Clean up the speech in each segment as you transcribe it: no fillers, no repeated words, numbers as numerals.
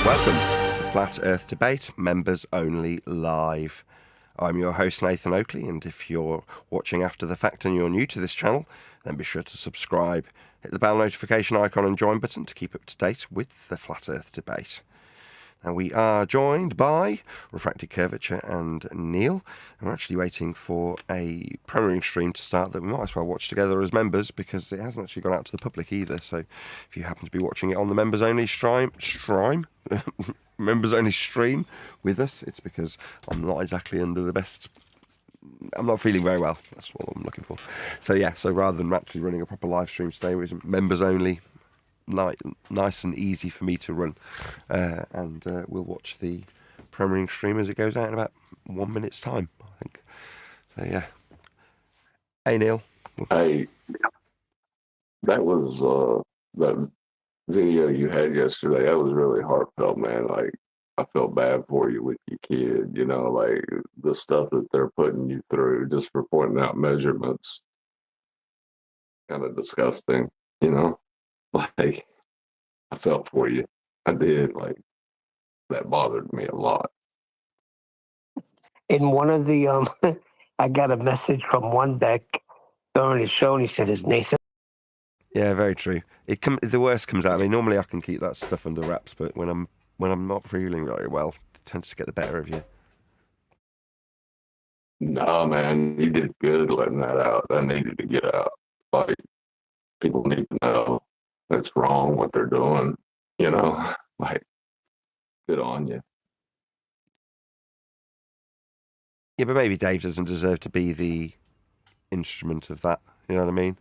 Welcome to Flat Earth Debate, members only live. I'm your host Nathan Oakley, and if you're watching after the fact and you're new to this channel, then be sure to subscribe. Hit the bell notification icon and join button to keep up to date with the Flat Earth Debate. Now we are joined by Refracted Curvature and Neil. I'm actually waiting for a premiering stream to start that we might as well watch together as members, because it hasn't actually gone out to the public either. So if you happen to be watching it on the members only members only stream with us, it's because I'm not exactly under the best. I'm not feeling very well. That's what I'm looking for. So yeah, so rather than actually running a proper live stream today, with members only, nice and easy for me to run, and we'll watch the premiering stream as it goes out in about 1 minute's time, I think. So yeah. Hey Neil. Hey, that was that video you had yesterday. That was really heartfelt, man. Like, I felt bad for you with your kid. You know, like the stuff that they're putting you through just for pointing out measurements. Kind of disgusting, you know. Like, I felt for you. I did. Like, that bothered me a lot. In one of the, I got a message from one deck during the show, and he said, "Is Nathan?" Yeah, very true. The worst comes out of me. Normally I can keep that stuff under wraps, but when I'm not feeling very well, it tends to get the better of you. No, man, you did good letting that out. That needed to get out. Like, people need to know that's wrong what they're doing, you know. Like, good on you. Yeah, but maybe Dave doesn't deserve to be the instrument of that, you know what I mean?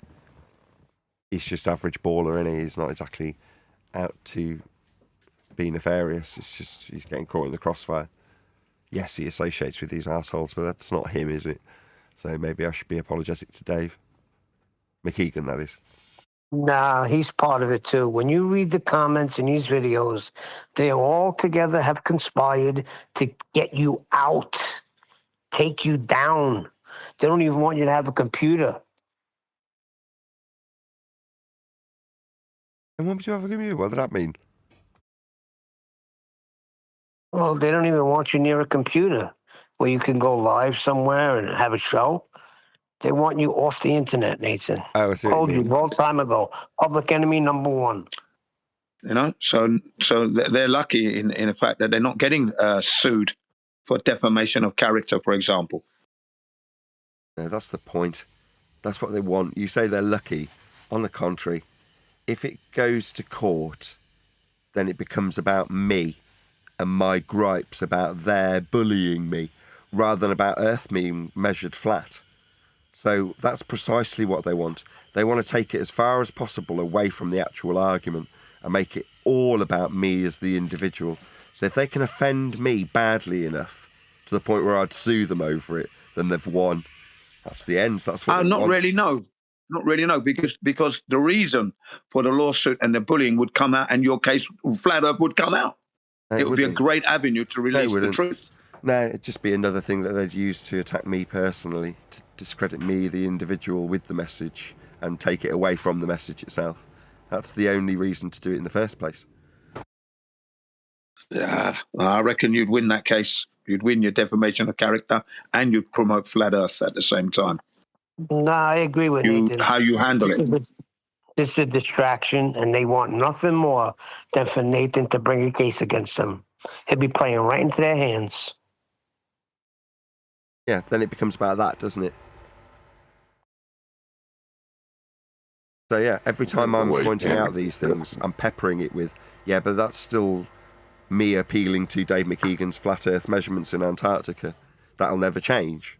He's just average baller, and he's not exactly out to be nefarious. It's just he's getting caught in the crossfire. Yes, he associates with these assholes, but that's not him, is it? So maybe I should be apologetic to Dave McKeegan, that is. Nah, he's part of it too. When you read the comments in these videos, they all together have conspired to get you out, take you down. They don't even want you to have a computer. And what would you have a computer? What did that mean? Well, they don't even want you near a computer where you can go live somewhere and have a show. They want you off the internet, Nathan. Oh, I see what Told you you mean. a long time ago. Public enemy number one. You know, so they're lucky in the fact that they're not getting sued for defamation of character, for example. No, that's the point. That's what they want. You say they're lucky. On the contrary, if it goes to court, then it becomes about me and my gripes about their bullying me, rather than about Earth being measured flat. So that's precisely what they want. They want to take it as far as possible away from the actual argument and make it all about me as the individual. So if they can offend me badly enough to the point where I'd sue them over it, then they've won. That's the end. That's what they Not want. really, no. Not really, no, because the reason for the lawsuit and the bullying would come out, and your case, Flat Earth, would come out. No, it would be a great avenue to release the truth. No, it'd just be another thing that they'd use to attack me personally, to discredit me, the individual, with the message, and take it away from the message itself. That's the only reason to do it in the first place. Yeah, I reckon you'd win that case. You'd win your defamation of character, and you'd promote Flat Earth at the same time. No, I agree with Nathan. How you handle it. This is a distraction, and they want nothing more than for Nathan to bring a case against them. He'll be playing right into their hands. Yeah, then it becomes about that, doesn't it? So yeah, every time I'm pointing out these things, I'm peppering it with, yeah, but that's still me appealing to Dave McKeegan's flat Earth measurements in Antarctica. That'll never change.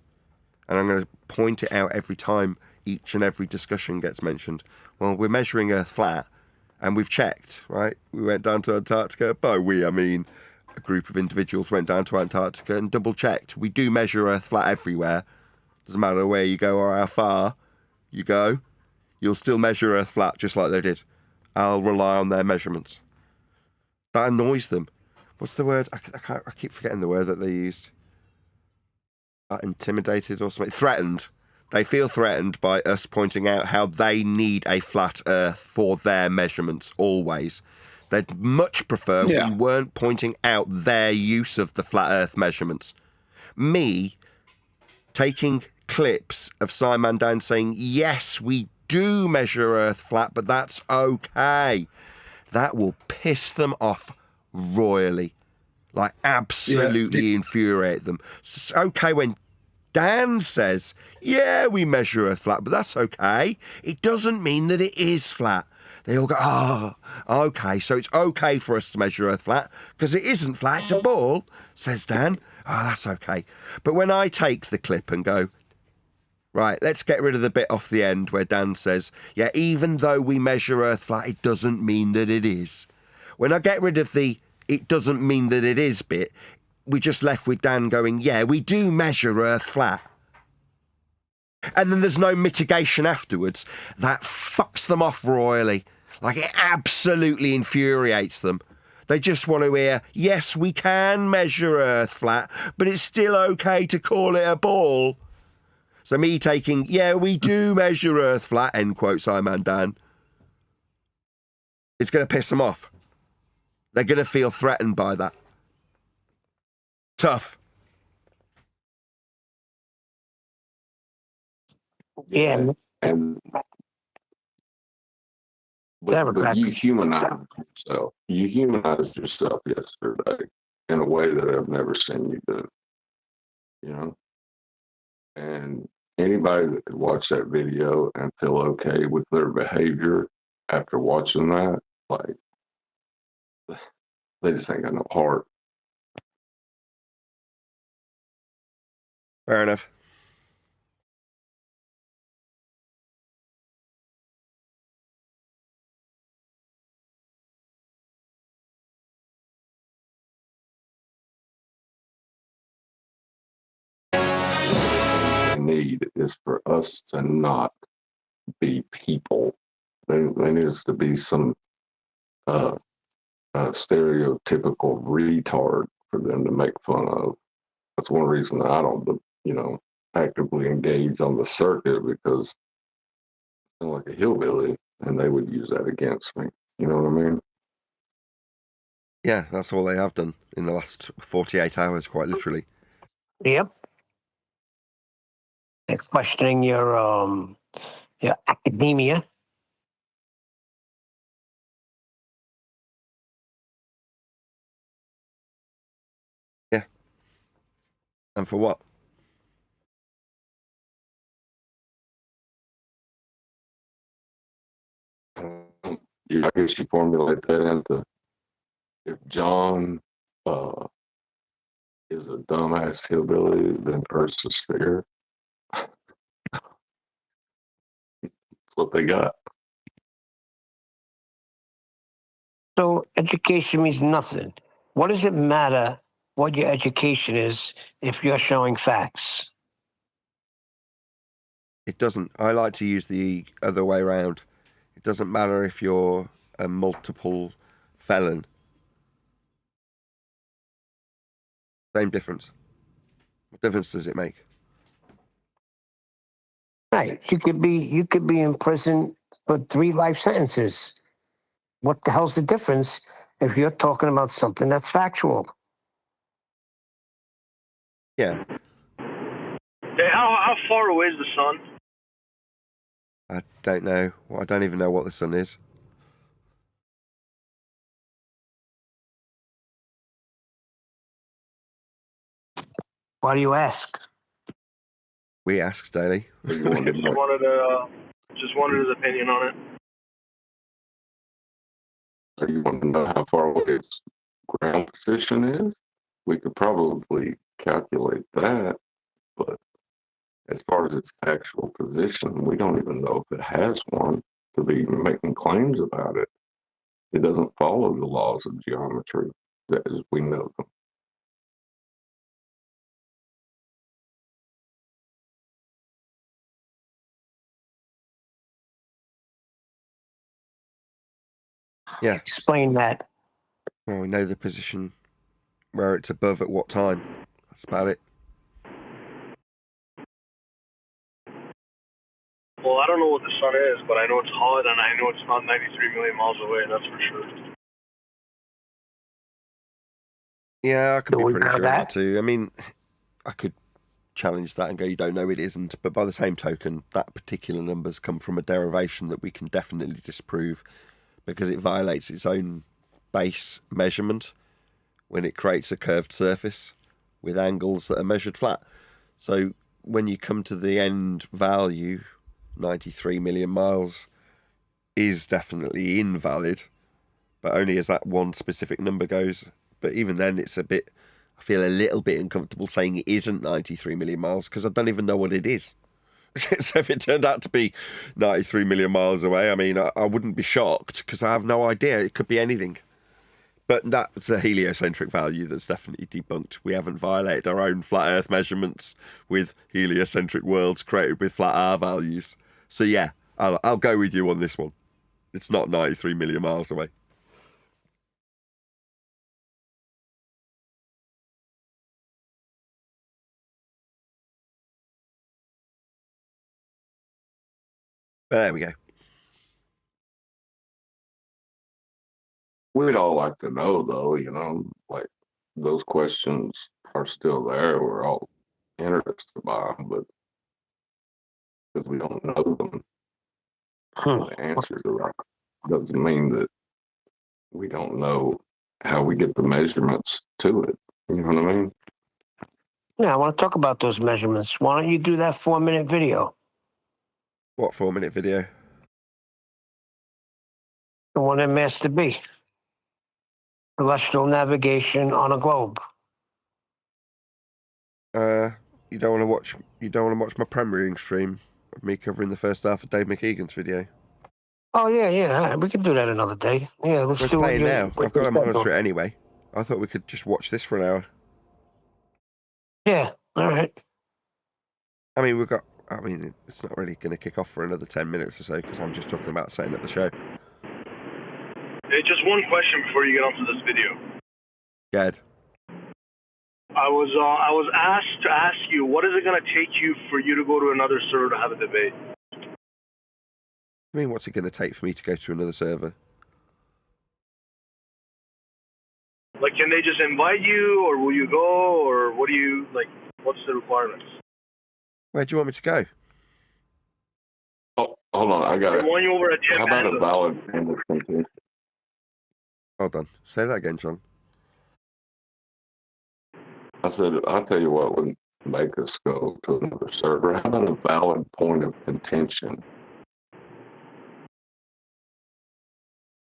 And I'm going to point it out every time each and every discussion gets mentioned. Well, we're measuring Earth flat, and we've checked, right? We went down to Antarctica. By we, I mean a group of individuals went down to Antarctica and double-checked. We do measure Earth flat everywhere. Doesn't matter where you go or how far you go. You'll still measure Earth flat just like they did. I'll rely on their measurements. That annoys them. What's the word? I keep forgetting the word that they used. Intimidated or something. Threatened. They feel threatened by us pointing out how they need a flat Earth for their measurements always. They'd much prefer Yeah. we weren't pointing out their use of the flat Earth measurements. Me taking clips of Simon Dan saying, yes, we do measure Earth flat, but that's okay. That will piss them off royally. Like, absolutely infuriate them. It's okay when Dan says, yeah, we measure Earth flat, but that's okay. It doesn't mean that it is flat. They all go, oh, okay, so it's okay for us to measure Earth flat because it isn't flat, it's a ball, says Dan. Oh, that's okay. But when I take the clip and go, right, let's get rid of the bit off the end where Dan says, yeah, even though we measure Earth flat, it doesn't mean that it is. When I get rid of the it doesn't mean that it is bit, we just left with Dan going, yeah, we do measure Earth flat. And then there's no mitigation afterwards. That fucks them off royally. Like, it absolutely infuriates them. They just want to hear, yes, we can measure Earth flat, but it's still okay to call it a ball. So me taking, yeah, we do measure Earth flat, end quote, Simon Dan, it's going to piss them off. They're going to feel threatened by that. Tough. Yeah. And Never but crack. you humanized yourself. You humanized yourself yesterday in a way that I've never seen you do. You know? And anybody that could watch that video and feel okay with their behavior after watching that, like, they just ain't got no heart. Fair enough. They need is for us to not be people. There needs to be some stereotypical retard for them to make fun of. That's one reason that I don't, actively engage on the circuit, because I'm like a hillbilly and they would use that against me. You know what I mean? Yeah, that's all they have done in the last 48 hours, quite literally. Yep. They're questioning your academia. Yeah. And for what? I guess you formulate that into, if John is a dumbass hillbilly, then Earth's a sphere. That's what they got. So education means nothing. What does it matter what your education is if you're showing facts? It doesn't. I like to use the other way around. It doesn't matter if you're a multiple felon. Same difference. What difference does it make? Right. You could be in prison for 3 life sentences. What the hell's the difference if you're talking about something that's factual? Yeah. Hey, how far away is the sun? I don't know. Well, I don't even know what the sun is. Why do you ask? We ask daily. You wanted to Just know. wanted his opinion on it. You want to know how far away its ground position is? We could probably calculate that, but as far as its actual position, we don't even know if it has one to be making claims about it. It doesn't follow the laws of geometry as we know them. Yeah. Explain that. Well, we know the position where it's above at what time. That's about it. Well, I don't know what the sun is, but I know it's hot, and I know it's not 93 million miles away. That's for sure. Yeah, I could Do be we pretty know sure that? too. I mean, I could challenge that and go, you don't know it isn't. But by the same token, that particular number's come from a derivation that we can definitely disprove because it violates its own base measurement when it creates a curved surface with angles that are measured flat. So when you come to the end value, 93 million miles is definitely invalid, but only as that one specific number goes. But even then, it's a bit, I feel a little bit uncomfortable saying it isn't 93 million miles because I don't even know what it is. So if it turned out to be 93 million miles away, I mean, I wouldn't be shocked because I have no idea. It could be anything. But that's a heliocentric value that's definitely debunked. We haven't violated our own flat Earth measurements with heliocentric worlds created with flat R values. So yeah, I'll go with you on this one. It's not 93 million miles away. But there we go. We'd all like to know, though, you know, like those questions are still there. We're all interested by them, but because we don't know them, the answer to that doesn't mean that we don't know how we get the measurements to it. You know what I mean? Yeah, I want to talk about those measurements. Why don't you do that 4-minute video? What 4-minute video? The one in Master B. Celestial navigation on a globe. You don't want to watch my premiering stream of me covering the first half of Dave McKeegan's video. Oh, yeah. We can do that another day. Yeah, let's We're do playing it. now. I've got to monitor it anyway. I thought we could just watch this for an hour. Yeah, all right. I mean, it's not really going to kick off for another 10 minutes or so because I'm just talking about setting up the show. Hey, just one question before you get onto this video. Gad. I was asked to ask you, what is it going to take you for you to go to another server to have a debate? I mean, what's it going to take for me to go to another server? Like, can they just invite you, or will you go, or what do you, like, what's the requirements? Where do you want me to go? Oh, hold on, I got They it. want you over at How about a Panda. valid point of contention? Hold on. Say that again, John. I said, I'll tell you what would make us go to another server. How about a valid point of contention?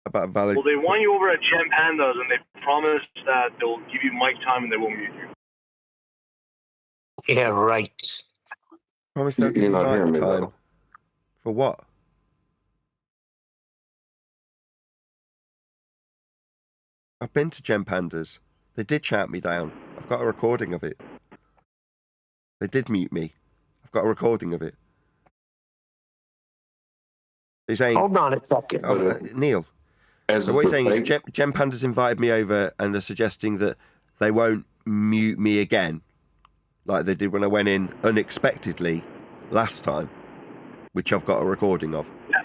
About a valid... Well, they want you over at Gem Pandas, and they promised that they'll give you mic time and they won't mute you. Yeah, right. Promise they'll give You're me not hearing mic me, time. though. For what? I've been to Gem Pandas. They did shout me down. I've got a recording of it. They did mute me. I've got a recording of it. He's saying... Hold on a second. Neil. So what he's saying is Gem Pandas invited me over and are suggesting that they won't mute me again, like they did when I went in unexpectedly last time, which I've got a recording of. Yeah.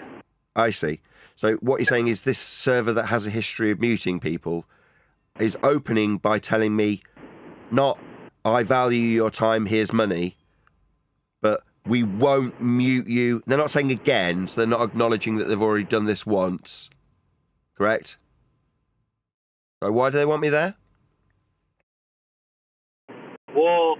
I see. So what he's saying is this server that has a history of muting people is opening by telling me not, I value your time, here's money, but we won't mute you. They're not saying again, so they're not acknowledging that they've already done this once. Correct? So why do they want me there? Well,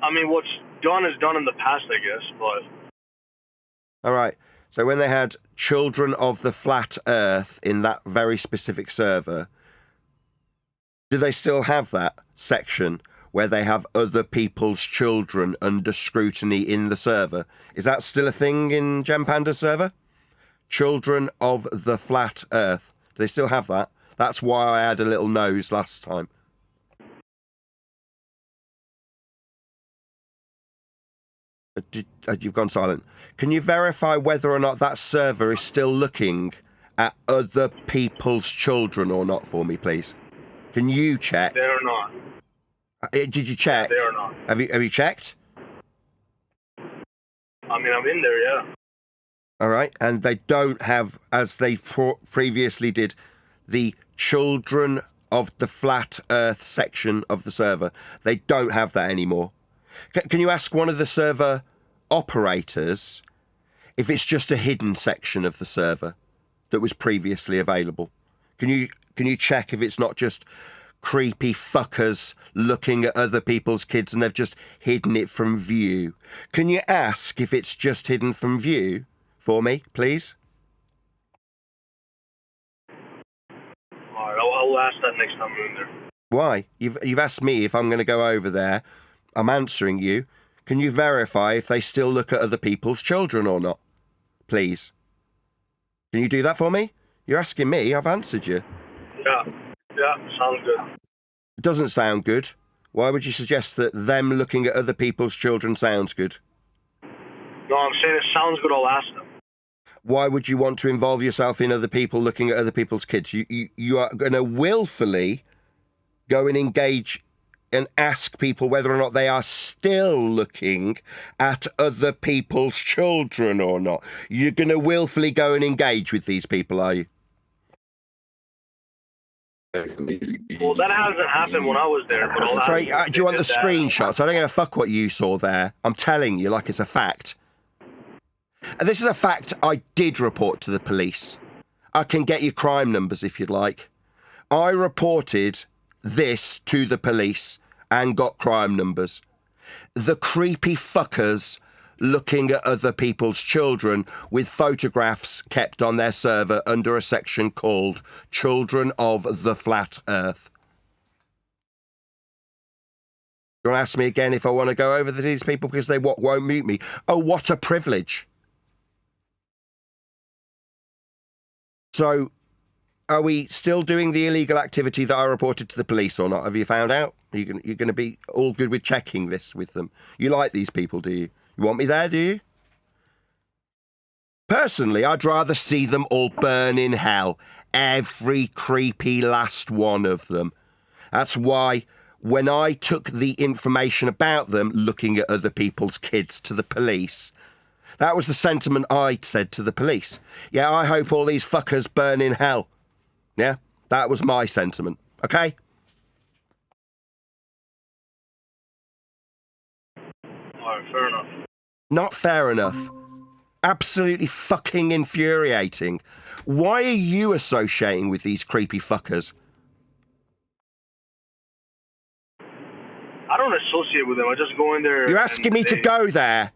I mean, what's done is done in the past, I guess, but... All right. So when they had Children of the Flat Earth in that very specific server, do they still have that section where they have other people's children under scrutiny in the server? Is that still a thing in Gem Panda server? Children of the Flat Earth. Do they still have that? That's why I had a little nose last time. You've gone silent. Can you verify whether or not that server is still looking at other people's children or not for me, please? Can you check? They're not. Did you check? They are not. Have you checked? I mean, I'm in there, yeah. All right, and they don't have, as they previously did, the children of the flat Earth section of the server. They don't have that anymore. Can you ask one of the server operators if it's just a hidden section of the server that was previously available? Can you check if it's not just creepy fuckers looking at other people's kids and they've just hidden it from view? Can you ask if it's just hidden from view for me, please? All right, I'll ask that next time I'm in there. Why? You've asked me if I'm going to go over there. I'm answering you. Can you verify if they still look at other people's children or not? Please. Can you do that for me? You're asking me. I've answered you. Yeah, sounds good. It doesn't sound good. Why would you suggest that them looking at other people's children sounds good? No, I'm saying it sounds good. I'll ask them. Why would you want to involve yourself in other people looking at other people's kids? You are going to willfully go and engage and ask people whether or not they are still looking at other people's children or not. You're going to willfully go and engage with these people, are you? Well, that hasn't happened when I was there. But I'll Sorry, ask do you want the screenshots? I don't give a fuck what you saw there. I'm telling you like it's a fact. And this is a fact I did report to the police. I can get you crime numbers if you'd like. I reported this to the police and got crime numbers. The creepy fuckers looking at other people's children with photographs kept on their server under a section called Children of the Flat Earth. You want to ask me again if I want to go over to these people because they won't mute me? Oh, what a privilege. So, are we still doing the illegal activity that I reported to the police or not? Have you found out? You're going to be all good with checking this with them. You like these people, do you? You want me there, do you? Personally, I'd rather see them all burn in hell. Every creepy last one of them. That's why when I took the information about them looking at other people's kids to the police, that was the sentiment I said to the police. Yeah, I hope all these fuckers burn in hell. Yeah, that was my sentiment. Okay? All right, fair enough. Not fair enough. Absolutely fucking infuriating. Why are you associating with these creepy fuckers? I don't associate with them. I just go in there. You're asking me to go there.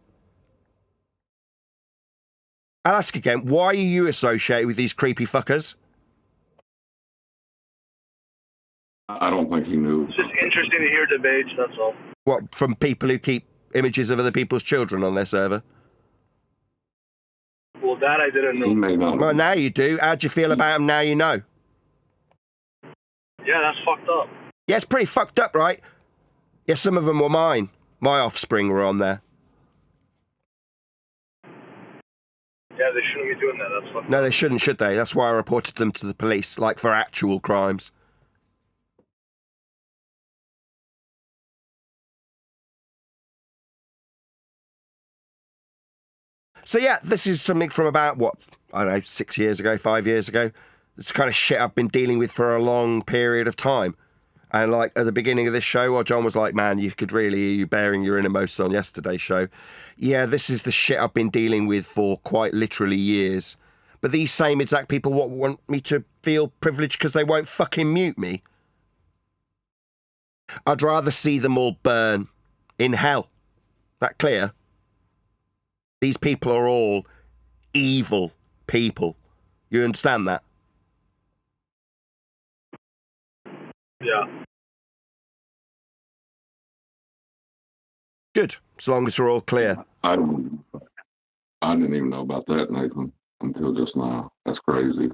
I'll ask again. Why are you associated with these creepy fuckers? I don't think he knew. It's just interesting to hear debates, that's all. What, from people who keep images of other people's children on their server? Well, that I didn't know. He may not. Well, now you do. How do you feel about them now you know? Yeah, that's fucked up. Yeah, it's pretty fucked up, right? Yeah, some of them were mine. My offspring were on there. Yeah, they shouldn't be doing that. That's fucked up. No, they shouldn't, should they? That's why I reported them to the police, like for actual crimes. So yeah, this is something from about, what, I don't know, 6 years ago, 5 years ago. It's the kind of shit I've been dealing with for a long period of time. And like at the beginning of this show, while John was like, man, you could really hear you bearing your innermost on yesterday's show. Yeah, this is the shit I've been dealing with for quite literally years. But these same exact people want me to feel privileged because they won't fucking mute me. I'd rather see them all burn in hell. That clear? These people are all evil people. You understand that? Yeah. Good, as long as we're all clear. I didn't even know about that, Nathan, until just now. That's crazy.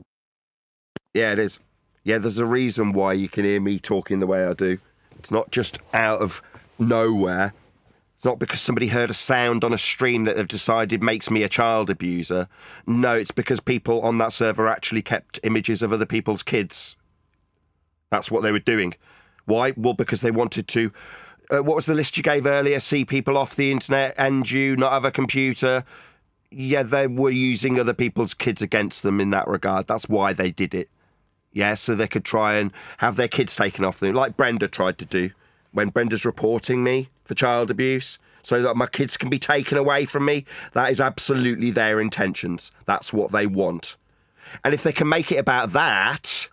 Yeah, it is. Yeah, there's a reason why you can hear me talking the way I do. It's not just out of nowhere. It's not because somebody heard a sound on a stream that they've decided makes me a child abuser. No, it's because people on that server actually kept images of other people's kids. That's what they were doing. Why? Well, because they wanted to... what was the list you gave earlier? See people off the internet and you not have a computer. Yeah, they were using other people's kids against them in that regard. That's why they did it. Yeah, so they could try and have their kids taken off them, like Brenda tried to do when Brenda's reporting me for child abuse, so that my kids can be taken away from me. That is absolutely their intentions. That's what they want. And if they can make it about that,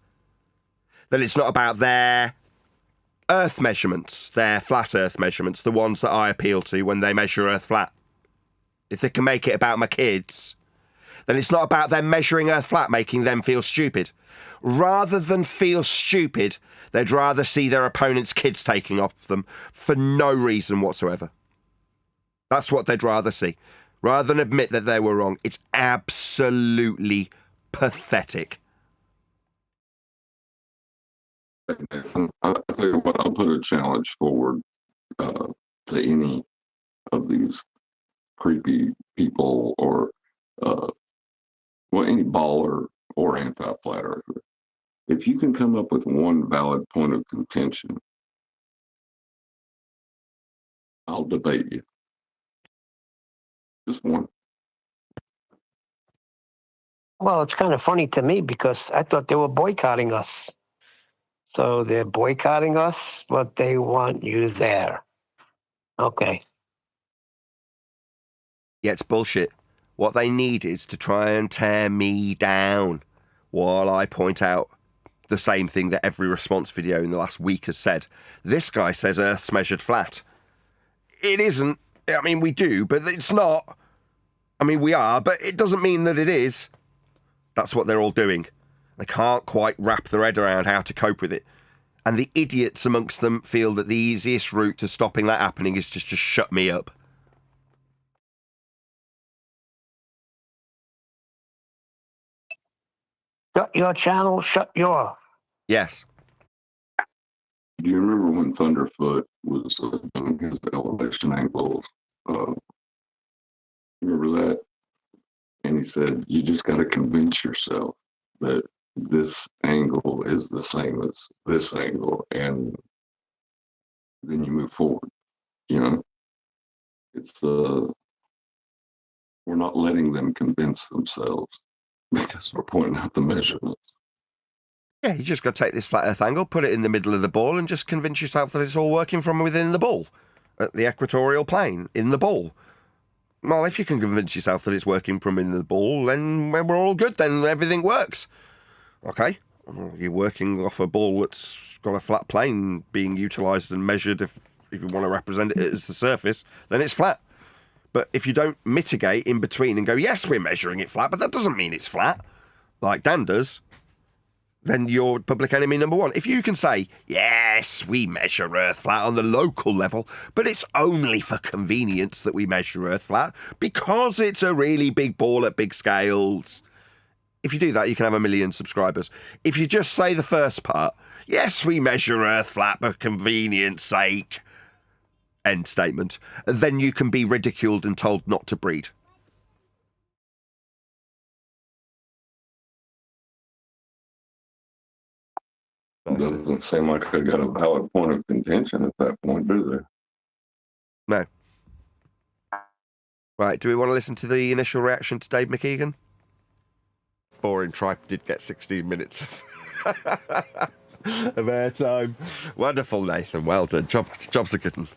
then it's not about their Earth measurements, their flat Earth measurements, the ones that I appeal to when they measure Earth flat. If they can make it about my kids, then it's not about them measuring Earth flat, making them feel stupid. Rather than feel stupid, they'd rather see their opponent's kids taking off them for no reason whatsoever. That's what they'd rather see. Rather than admit that they were wrong. It's absolutely pathetic. Nathan, I'll tell you what, I'll put a challenge forward to any of these creepy people or any baller or anti-flat earther. If you can come up with one valid point of contention, I'll debate you. Just one. Well, it's kind of funny to me because I thought they were boycotting us. So they're boycotting us, but they want you there. Okay. Yeah, it's bullshit. What they need is to try and tear me down while I point out the same thing that every response video in the last week has said. This guy says Earth's measured flat. It isn't. I mean, we do, but it's not. I mean, we are, but it doesn't mean that it is. That's what they're all doing. They can't quite wrap their head around how to cope with it. And the idiots amongst them feel that the easiest route to stopping that happening is just to shut me up. Shut your channel, shut your... Yes. Do you remember when Thunderfoot was doing his elevation angles? Remember that? And he said, you just got to convince yourself that this angle is the same as this angle, and then you move forward. You know, it's we're not letting them convince themselves because we're pointing out the measurements. Yeah, you just got to take this flat Earth angle, put it in the middle of the ball, and just convince yourself that it's all working from within the ball, at the equatorial plane, in the ball. Well, if you can convince yourself that it's working from in the ball, then we're all good, then everything works. Okay, well, you're working off a ball that's got a flat plane being utilised and measured. If you want to represent it as the surface, then it's flat. But if you don't mitigate in between and go, yes, we're measuring it flat, but that doesn't mean it's flat, like Dan does, then you're public enemy number one. If you can say, yes, we measure Earth flat on the local level, but it's only for convenience that we measure Earth flat because it's a really big ball at big scales. If you do that, you can have 1 million subscribers. If you just say the first part, yes, we measure Earth flat for convenience sake, end statement, then you can be ridiculed and told not to breed. Doesn't seem like I got a valid point of contention at that point, do they? No. Right, do we want to listen to the initial reaction to Dave McKeegan? Boring tripe did get 16 minutes of airtime. Wonderful, Nathan. Well done. Job's a good one.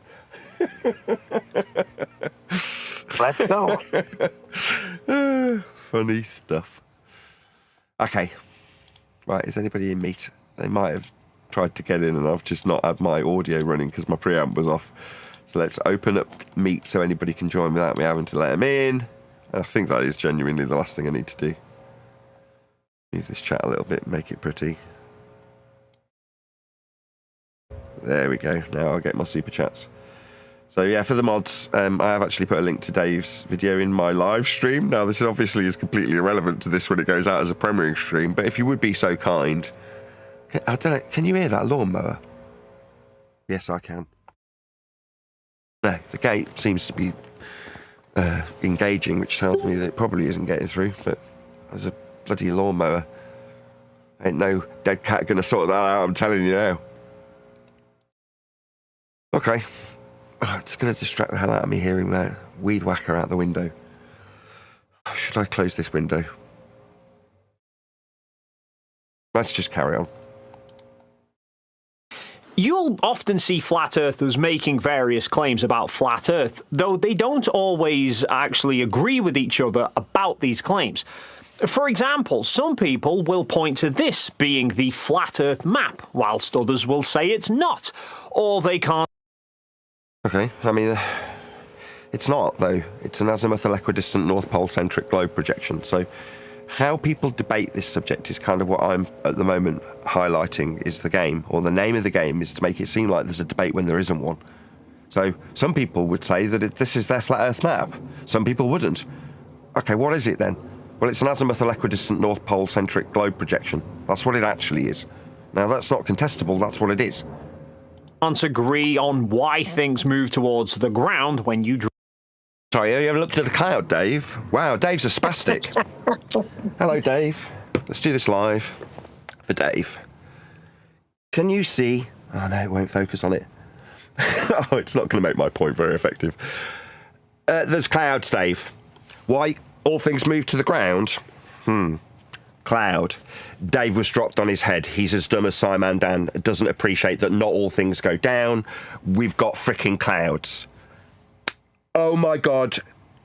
Let's go. Funny stuff. Okay. Right, is anybody in meet? They might have tried to get in and I've just not had my audio running because my preamp was off. So let's open up meet so anybody can join without me having to let them in. And I think that is genuinely the last thing I need to do. Move this chat a little bit, make it pretty. There we go. Now I'll get my super chats. So yeah, for the mods, I have actually put a link to Dave's video in my live stream. Now this obviously is completely irrelevant to this when it goes out as a premiering stream, but if you would be so kind, I don't know, can you hear that lawnmower? Yes, I can. No, the gate seems to be engaging, which tells me that it probably isn't getting through, but there's a bloody lawnmower. Ain't no dead cat gonna sort that out, I'm telling you now. Okay. Oh, it's going to distract the hell out of me hearing that weed whacker out the window. Should I close this window? Let's just carry on. You'll often see flat earthers making various claims about flat Earth, though they don't always actually agree with each other about these claims. For example, some people will point to this being the flat Earth map, whilst others will say it's not, or they can't. Okay, I mean, it's not, though. It's an azimuthal equidistant North Pole-centric globe projection, so how people debate this subject is kind of what I'm, at the moment, highlighting is the game, or the name of the game is to make it seem like there's a debate when there isn't one. So some people would say that this is their flat Earth map. Some people wouldn't. Okay, what is it then? Well, it's an azimuthal equidistant North Pole-centric globe projection. That's what it actually is. Now, that's not contestable, that's what it is. Can't agree on why things move towards the ground when you Sorry, have you ever looked at a cloud, Dave? Wow, Dave's a spastic. Hello, Dave. Let's do this live for Dave. Can you see... Oh, no, it won't focus on it. Oh, it's not going to make my point very effective. There's clouds, Dave. Why all things move to the ground? Cloud. Dave was dropped on his head. He's as dumb as Simon Dan. Doesn't appreciate that not all things go down. We've got frickin' clouds. Oh my God,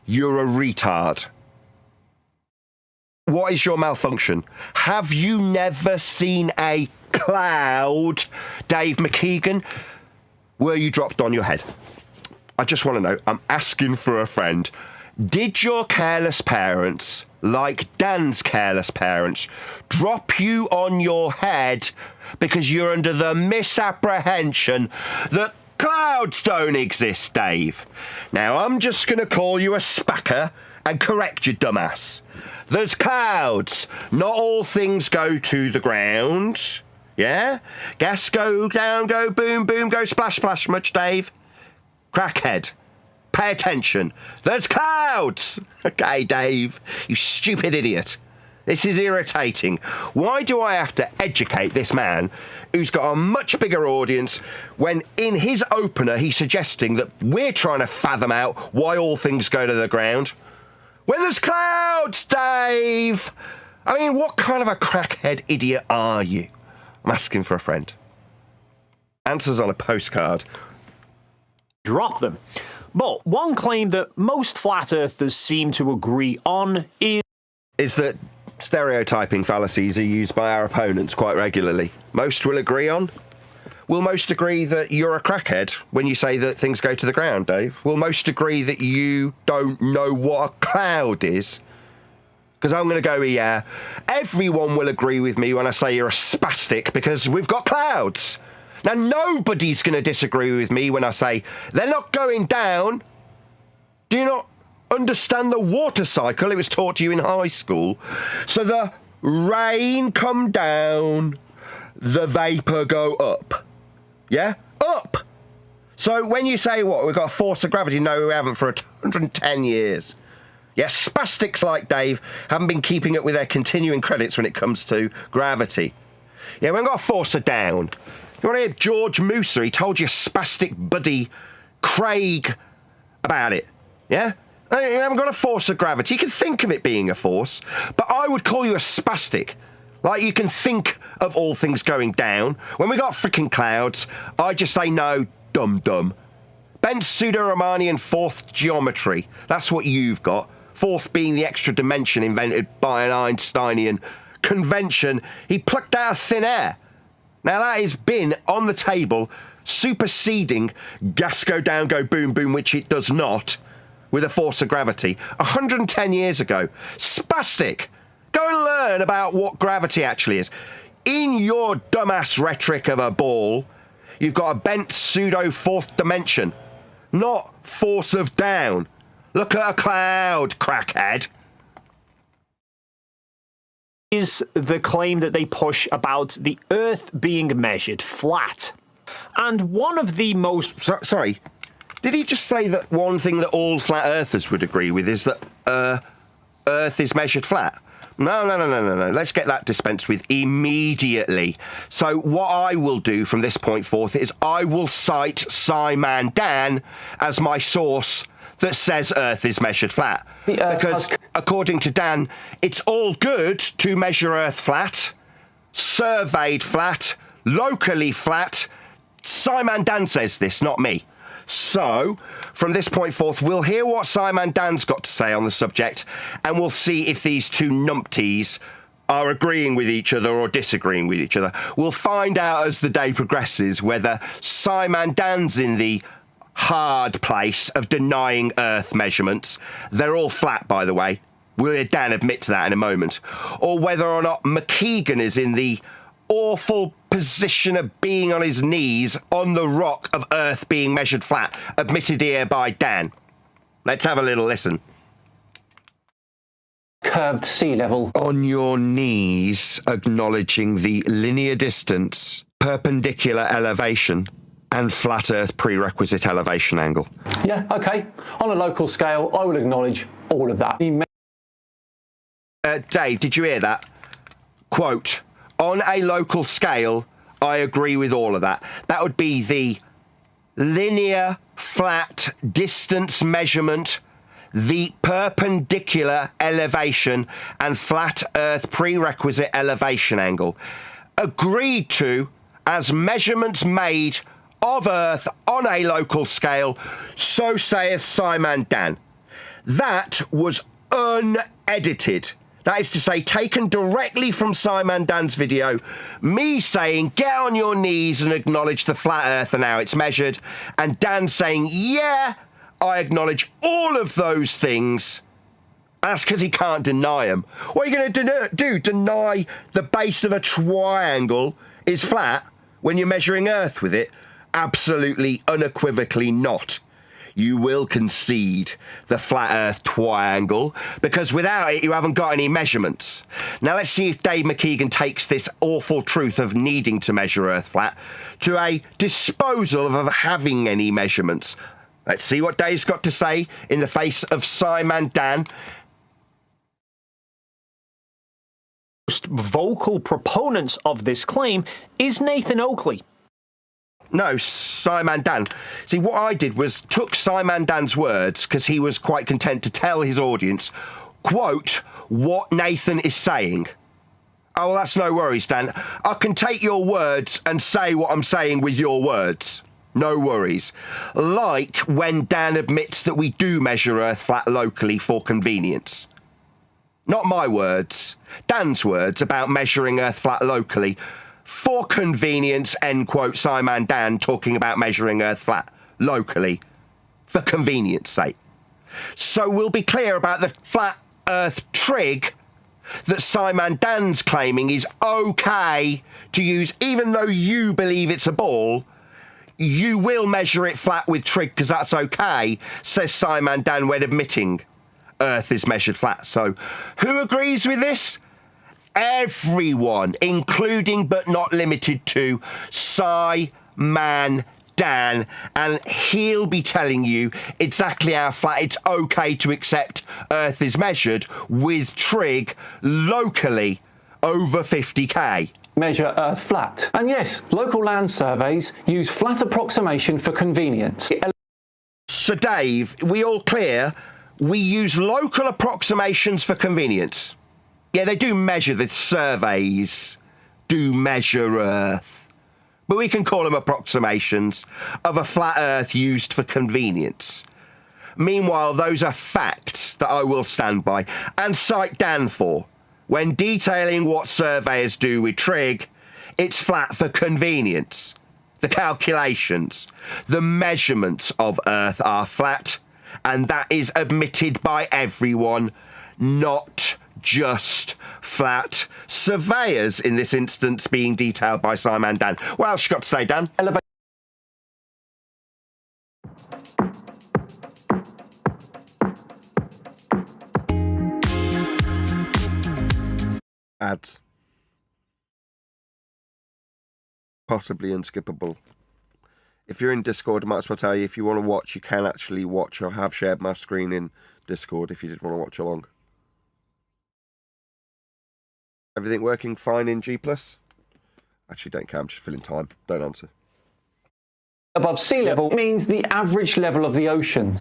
you're a retard. What is your malfunction? Have you never seen a cloud, Dave McKeegan? Were you dropped on your head? I just want to know, I'm asking for a friend. Did your careless parents, like Dan's careless parents, drop you on your head because you're under the misapprehension that clouds don't exist, Dave? Now, I'm just going to call you a spacker and correct you, dumbass. There's clouds. Not all things go to the ground. Yeah? Gas go down, go boom, boom, go splash, splash much, Dave? Crackhead. Pay attention. There's clouds. Okay, Dave, you stupid idiot. This is irritating. Why do I have to educate this man who's got a much bigger audience when in his opener he's suggesting that we're trying to fathom out why all things go to the ground? When there's clouds, Dave! I mean, what kind of a crackhead idiot are you? I'm asking for a friend. Answers on a postcard. drop them. But one claim that most flat earthers seem to agree on is that stereotyping fallacies are used by our opponents quite regularly. Most will agree on. Will most agree that you're a crackhead when you say that things go to the ground, Dave? Will most agree that you don't know what a cloud is? Because I'm going to go, yeah, everyone will agree with me when I say you're a spastic because we've got clouds. Now, nobody's going to disagree with me when I say they're not going down. Do you not understand the water cycle? It was taught to you in high school. So the rain come down, the vapour go up. Yeah? Up! So when you say, what, we've got a force of gravity? No, we haven't for 110 years. Yes, spastics like Dave haven't been keeping up with their continuing credits when it comes to gravity. Yeah, we haven't got a force of down. You want to hear George Mooser? He told your spastic buddy Craig about it. Yeah? You haven't got a force of gravity. You can think of it being a force, but I would call you a spastic. Like, you can think of all things going down. When we got freaking clouds, I just say no, dum-dum. Bent pseudo-Riemannian fourth geometry. That's what you've got. Fourth being the extra dimension invented by an Einsteinian convention he plucked out of thin air. Now, that has been on the table, superseding gas go down, go boom, boom, which it does not, with a force of gravity, 110 years ago. Spastic! Go and learn about what gravity actually is. In your dumbass rhetoric of a ball, you've got a bent pseudo fourth dimension, not force of down. Look at a cloud, crackhead. Is the claim that they push about the Earth being measured flat. And one of the most... Sorry, did he just say that one thing that all flat earthers would agree with is that Earth is measured flat? No. Let's get that dispensed with immediately. So what I will do from this point forth is I will cite Simon Dan as my source that says Earth is measured flat. Because according to Dan, it's all good to measure Earth flat. surveyed flat, locally flat. Simon Dan says this, not me. So, from this point forth, we'll hear what Simon Dan's got to say on the subject, and we'll see if these two numpties are agreeing with each other or disagreeing with each other. We'll find out as the day progresses whether Simon Dan's in the hard place of denying Earth measurements. They're all flat, by the way. We'll hear Dan admit to that in a moment. Or whether or not McKeegan is in the awful position of being on his knees on the rock of Earth being measured flat, admitted here by Dan. Let's have a little listen. Curved sea level. On your knees, acknowledging the linear distance, perpendicular elevation, and flat Earth prerequisite elevation angle. Yeah, okay. On a local scale, I will acknowledge all of that. Dave, did you hear that? Quote, on a local scale, I agree with all of that. That would be the linear flat distance measurement, the perpendicular elevation, and flat Earth prerequisite elevation angle. Agreed to as measurements made of Earth on a local scale, so saith Simon Dan. That was unedited. That is to say, taken directly from Simon Dan's video, me saying, get on your knees and acknowledge the flat Earth and how it's measured, and Dan saying, yeah, I acknowledge all of those things. That's because he can't deny them. What are you going to do? Deny the base of a triangle is flat when you're measuring Earth with it? Absolutely, unequivocally not. You will concede the flat Earth triangle, because without it, you haven't got any measurements. Now, let's see if Dave McKeegan takes this awful truth of needing to measure Earth flat to a disposal of having any measurements. Let's see what Dave's got to say in the face of Simon Dan. Most vocal proponents of this claim is Nathan Oakley. No, Simon Dan. See, what I did was took Simon Dan's words, because he was quite content to tell his audience, quote, what Nathan is saying. Oh, well, that's no worries, Dan. I can take your words and say what I'm saying with your words. No worries. Like when Dan admits that we do measure Earth flat locally for convenience. Not my words. Dan's words about measuring Earth flat locally for convenience, end quote, Simon Dan talking about measuring Earth flat locally for convenience sake. So we'll be clear about the flat Earth trig that Simon Dan's claiming is okay to use, even though you believe it's a ball. You will measure it flat with trig because that's okay, says Simon Dan when admitting Earth is measured flat. So who agrees with this? Everyone, including but not limited to Simon Dan, and he'll be telling you exactly how flat it's okay to accept Earth is measured with trig locally over 50k. Measure Earth flat. And yes, local land surveys use flat approximation for convenience. So Dave, we all clear? We use local approximations for convenience. Yeah, they do measure, the surveys do measure Earth. But we can call them approximations of a flat Earth used for convenience. Meanwhile, those are facts that I will stand by and cite Dan for. When detailing what surveyors do with trig, it's flat for convenience. The calculations, the measurements of Earth are flat, and that is admitted by everyone, not just flat surveyors in this instance being detailed by Simon Dan. What else you got to say, Dan? Ads. Possibly unskippable. If you're in Discord, I might as well tell you, if you want to watch, you can actually watch. I have shared my screen in Discord if you did want to watch along. Everything working fine in G+? Actually, don't care. I'm just filling time. Don't answer. Above sea level means the average level of the ocean.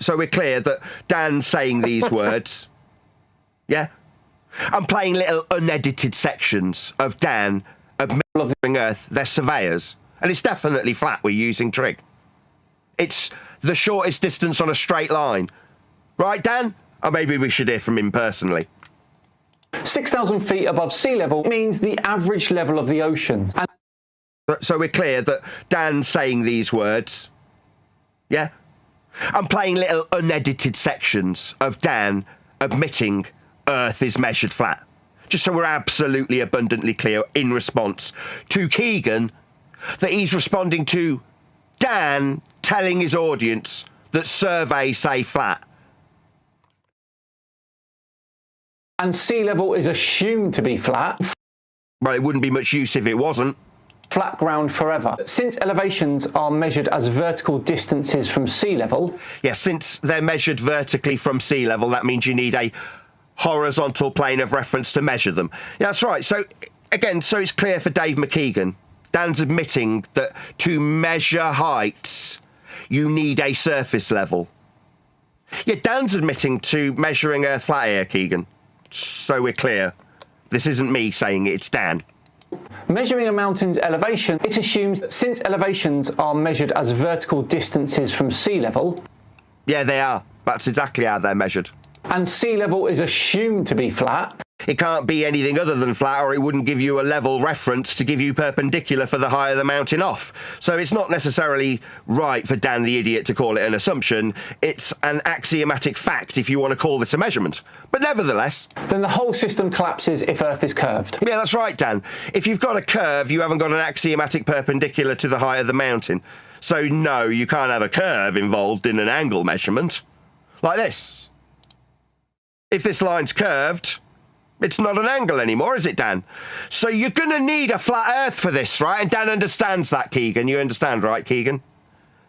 So we're clear that Dan's saying these words. Yeah? I'm playing little unedited sections of Dan admitting Earth. They're surveyors. And it's definitely flat. We're using trig. It's the shortest distance on a straight line. Right, Dan? Or maybe we should hear from him personally. 6,000 feet above sea level means the average level of the ocean. And so we're clear that Dan's saying these words. Yeah? I'm playing little unedited sections of Dan admitting Earth is measured flat. Just so we're absolutely abundantly clear in response to Keegan that he's responding to Dan telling his audience that surveys say flat. and sea level is assumed to be flat. Well, it wouldn't be much use if it wasn't. Flat ground forever. Since elevations are measured as vertical distances from sea level... Yeah, since they're measured vertically from sea level, that means you need a horizontal plane of reference to measure them. Yeah, that's right. So, again, so it's clear for Dave McKeegan. Dan's admitting that to measure heights, you need a surface level. Yeah, Dan's admitting to measuring Earth flat here, Keegan. So we're clear. This isn't me saying it, it's Dan. Measuring a mountain's elevation, it assumes that since elevations are measured as vertical distances from sea level... Yeah, they are. That's exactly how they're measured. And sea level is assumed to be flat... It can't be anything other than flat, or it wouldn't give you a level reference to give you perpendicular for the higher the mountain off. So it's not necessarily right for Dan the idiot to call it an assumption. It's an axiomatic fact if you want to call this a measurement. But nevertheless... Then the whole system collapses if Earth is curved. Yeah, that's right, Dan. If you've got a curve, you haven't got an axiomatic perpendicular to the height of the mountain. So no, you can't have a curve involved in an angle measurement. Like this. If this line's curved... It's not an angle anymore, is it, Dan? So you're going to need a flat Earth for this, right? And Dan understands that, Keegan. You understand, right, Keegan?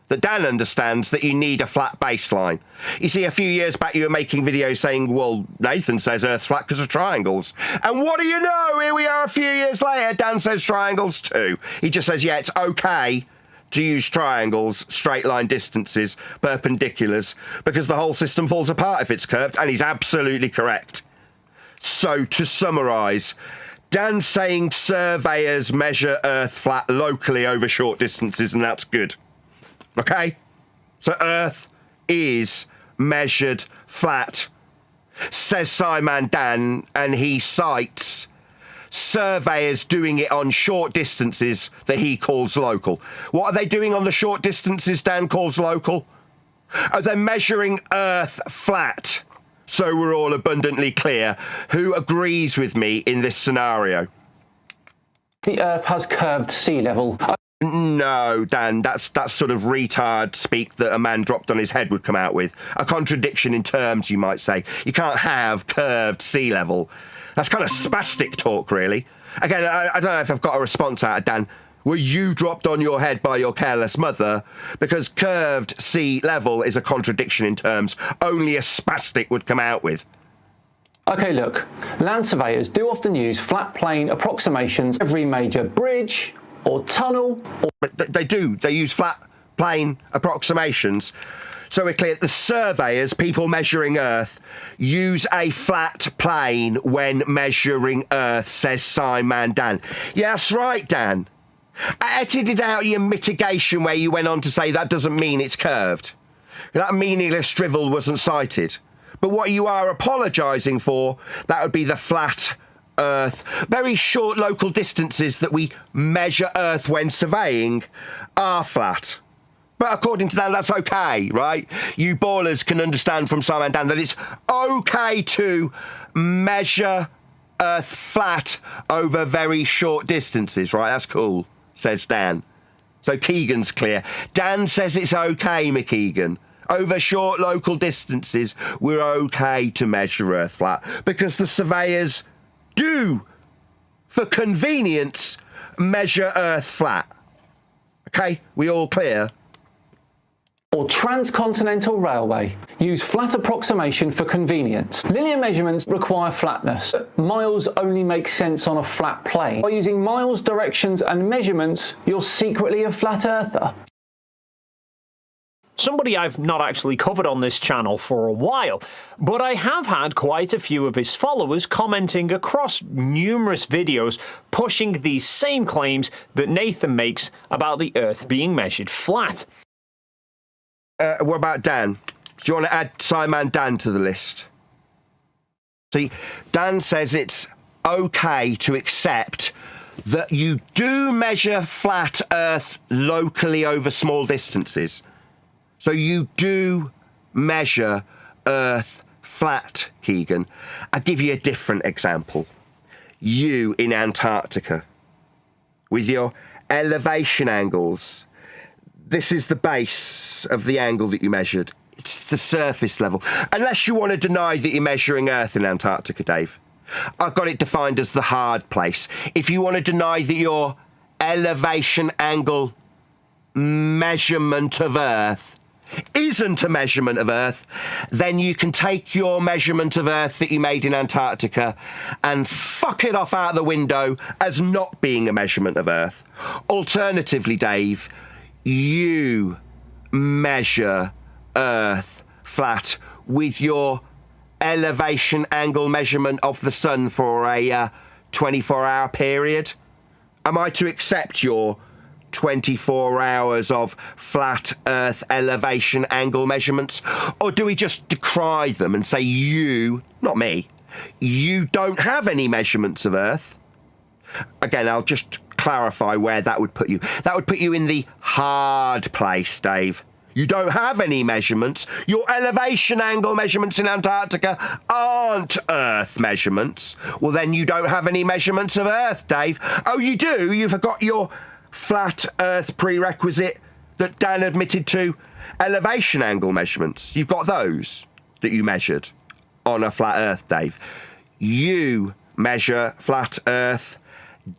That Dan understands that you need a flat baseline. You see, a few years back you were making videos saying, well, Nathan says Earth's flat because of triangles. And what do you know? Here we are a few years later. Dan says triangles too. He just says, yeah, it's okay to use triangles, straight line distances, perpendiculars, because the whole system falls apart if it's curved. And he's absolutely correct. So, to summarise, Dan's saying surveyors measure Earth flat locally over short distances, and that's good. Okay? So, Earth is measured flat, says Simon Dan, and he cites surveyors doing it on short distances that he calls local. What are they doing on the short distances Dan calls local? Are they measuring Earth flat? So we're all abundantly clear. Who agrees with me in this scenario? The Earth has curved sea level. No, Dan, that's sort of retard speak that a man dropped on his head would come out with. A contradiction in terms, you might say. You can't have curved sea level. That's kind of spastic talk, really. Again, I don't know if I've got a response out of Dan. Were you dropped on your head by your careless mother? Because curved sea level is a contradiction in terms only a spastic would come out with. OK, look, land surveyors do often use flat plane approximations every major bridge or tunnel. But they do. They use flat plane approximations. So we're clear, the surveyors, people measuring Earth, use a flat plane when measuring Earth, says Simon Dan. Yeah, that's right, Dan. I edited out your mitigation where you went on to say that doesn't mean it's curved. That meaningless drivel wasn't cited. But what you are apologising for, that would be the flat Earth. Very short local distances that we measure Earth when surveying are flat. But according to that, that's okay, right? You ballers can understand from Simon Dan that it's okay to measure Earth flat over very short distances, right? That's cool, says Dan. So Keegan's clear. Dan says it's okay, McKeegan. Over short local distances, we're okay to measure Earth flat because the surveyors do, for convenience, measure Earth flat. Okay, we all clear? Or transcontinental railway. Use flat approximation for convenience. Linear measurements require flatness. Miles only make sense on a flat plane. By using miles, directions and measurements, you're secretly a flat earther. somebody I've not actually covered on this channel for a while, but I have had quite a few of his followers commenting across numerous videos pushing these same claims that Nathan makes about the Earth being measured flat. What about Dan? Do you want to add Simon Dan to the list? See, Dan says it's okay to accept that you do measure flat Earth locally over small distances. So you do measure Earth flat, Keegan. I'll give you a different example. You in Antarctica, with your elevation angles. This is the base of the angle that you measured. It's the surface level. Unless you want to deny that you're measuring Earth in Antarctica, Dave. I've got it defined as the hard place. If you want to deny that your elevation angle measurement of Earth isn't a measurement of Earth, then you can take your measurement of Earth that you made in Antarctica and fuck it off out the window as not being a measurement of Earth. Alternatively, Dave, you measure Earth flat with your elevation angle measurement of the sun for a 24-hour period. Am I to accept your 24 hours of flat Earth elevation angle measurements? Or do we just decry them and say you, not me, you don't have any measurements of Earth? Again, I'll just clarify where that would put you. That would put you in the hard place, Dave. You don't have any measurements. Your elevation angle measurements in Antarctica aren't Earth measurements. Well, then you don't have any measurements of Earth, Dave. Oh, you do? You forgot your flat Earth prerequisite that Dan admitted to, elevation angle measurements. You've got those that you measured on a flat Earth, Dave. You measure flat Earth.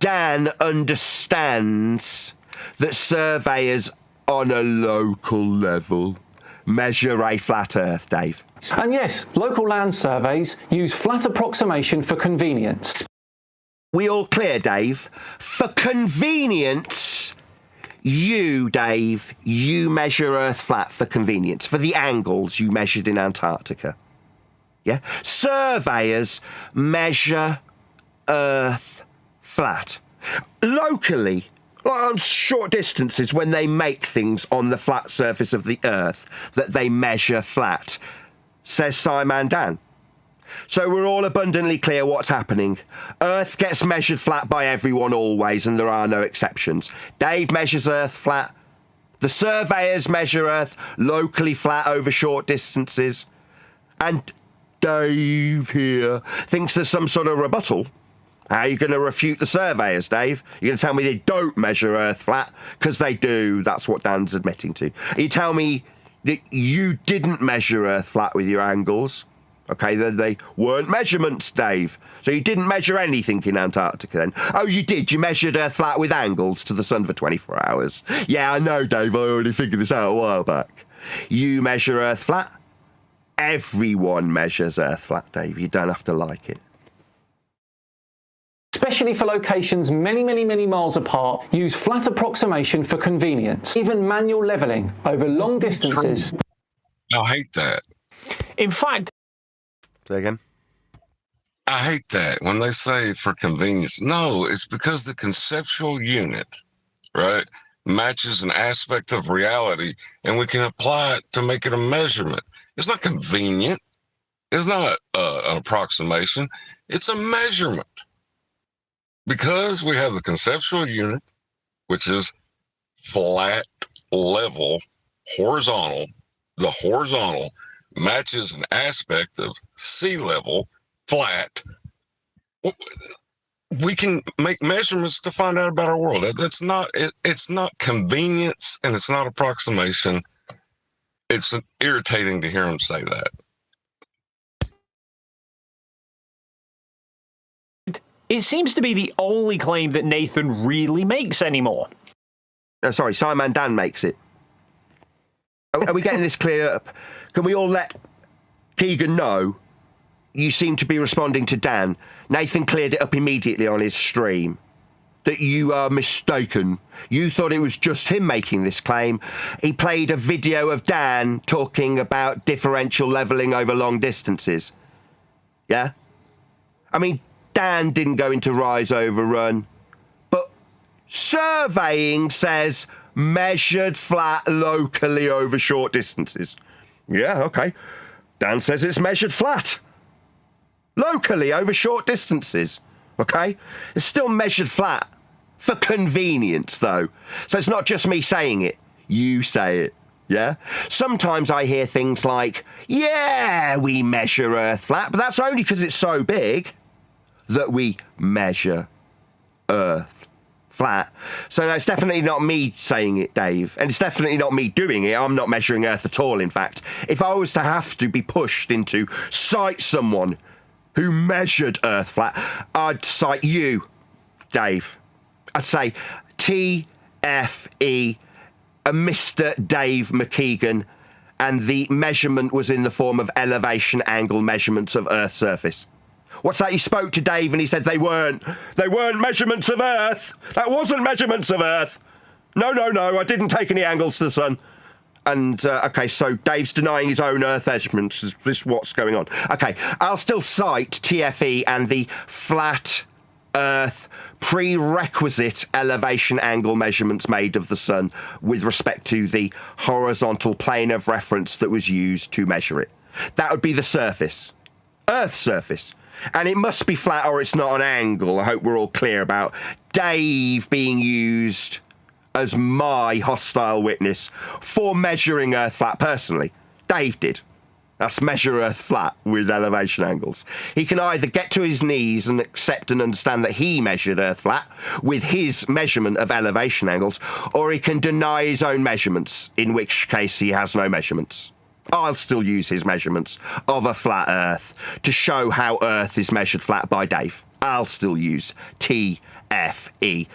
Dan understands that surveyors on a local level measure a flat Earth, Dave. And yes, local land surveys use flat approximation for convenience. We all clear, Dave? For convenience, you, Dave, you measure Earth flat for convenience, for the angles you measured in Antarctica. Yeah? Surveyors measure Earth flat. Locally, on short distances, when they make things on the flat surface of the Earth that they measure flat, says Simon Dan. So we're all abundantly clear what's happening. Earth gets measured flat by everyone always, and there are no exceptions. Dave measures Earth flat. The surveyors measure Earth locally flat over short distances. And Dave here thinks there's some sort of rebuttal. How are you going to refute the surveyors, Dave? You're going to tell me they don't measure Earth flat? Because they do. That's what Dan's admitting to. You tell me that you didn't measure Earth flat with your angles. Okay, then they weren't measurements, Dave. So you didn't measure anything in Antarctica then. Oh, you did. You measured Earth flat with angles to the sun for 24 hours. Yeah, I know, Dave. I already figured this out a while back. You measure Earth flat. Everyone measures Earth flat, Dave. You don't have to like it. Especially for locations many, many, many miles apart, use flat approximation for convenience. Even manual levelling over long distances. I hate that. In fact, Say again. I hate that when they say for convenience. No, it's because the conceptual unit, right, matches an aspect of reality, and we can apply it to make it a measurement. It's not convenient. It's not an approximation. It's a measurement. Because we have the conceptual unit, which is flat, level, horizontal. The horizontal matches an aspect of sea level, flat. We can make measurements to find out about our world. That's not it. It's not convenience, and it's not approximation. It's irritating to hear them say that. it seems to be the only claim that Nathan really makes anymore. Sorry, Simon Dan makes it. Are we getting this clear up? Can we all let Keegan know you seem to be responding to Dan? Nathan cleared it up immediately on his stream. that you are mistaken. You thought it was just him making this claim. He played a video of Dan talking about differential levelling over long distances. Yeah? I mean, Dan didn't go into rise over run, but surveying says measured flat locally over short distances. Yeah, okay. Dan says it's measured flat. Locally over short distances. Okay? It's still measured flat. For convenience, though. So it's not just me saying it. You say it. Yeah? Sometimes I hear things like, yeah, we measure Earth flat, but that's only because it's so big that we measure Earth flat. So no, it's definitely not me saying it, Dave. And it's definitely not me doing it. I'm not measuring Earth at all, in fact. If I was to have to be pushed into cite someone who measured Earth flat, I'd cite you, Dave. I'd say TFE, a Mr. Dave McKeegan, and the measurement was in the form of elevation angle measurements of Earth's surface. What's that? You spoke to Dave and he said they weren't measurements of Earth. That wasn't measurements of Earth. No, I didn't take any angles to the sun. And, okay, so Dave's denying his own Earth measurements. Is this what's going on? Okay, I'll still cite TFE and the flat Earth prerequisite elevation angle measurements made of the sun with respect to the horizontal plane of reference that was used to measure it. That would be the surface, Earth's surface. And it must be flat or it's not an angle. I hope we're all clear about Dave being used as my hostile witness for measuring Earth flat personally. Dave did. That's measure Earth flat with elevation angles. He can either get to his knees and accept and understand that he measured Earth flat with his measurement of elevation angles, or he can deny his own measurements, in which case he has no measurements. I'll still use his measurements of a flat Earth to show how Earth is measured flat by Dave. I'll still use TFE.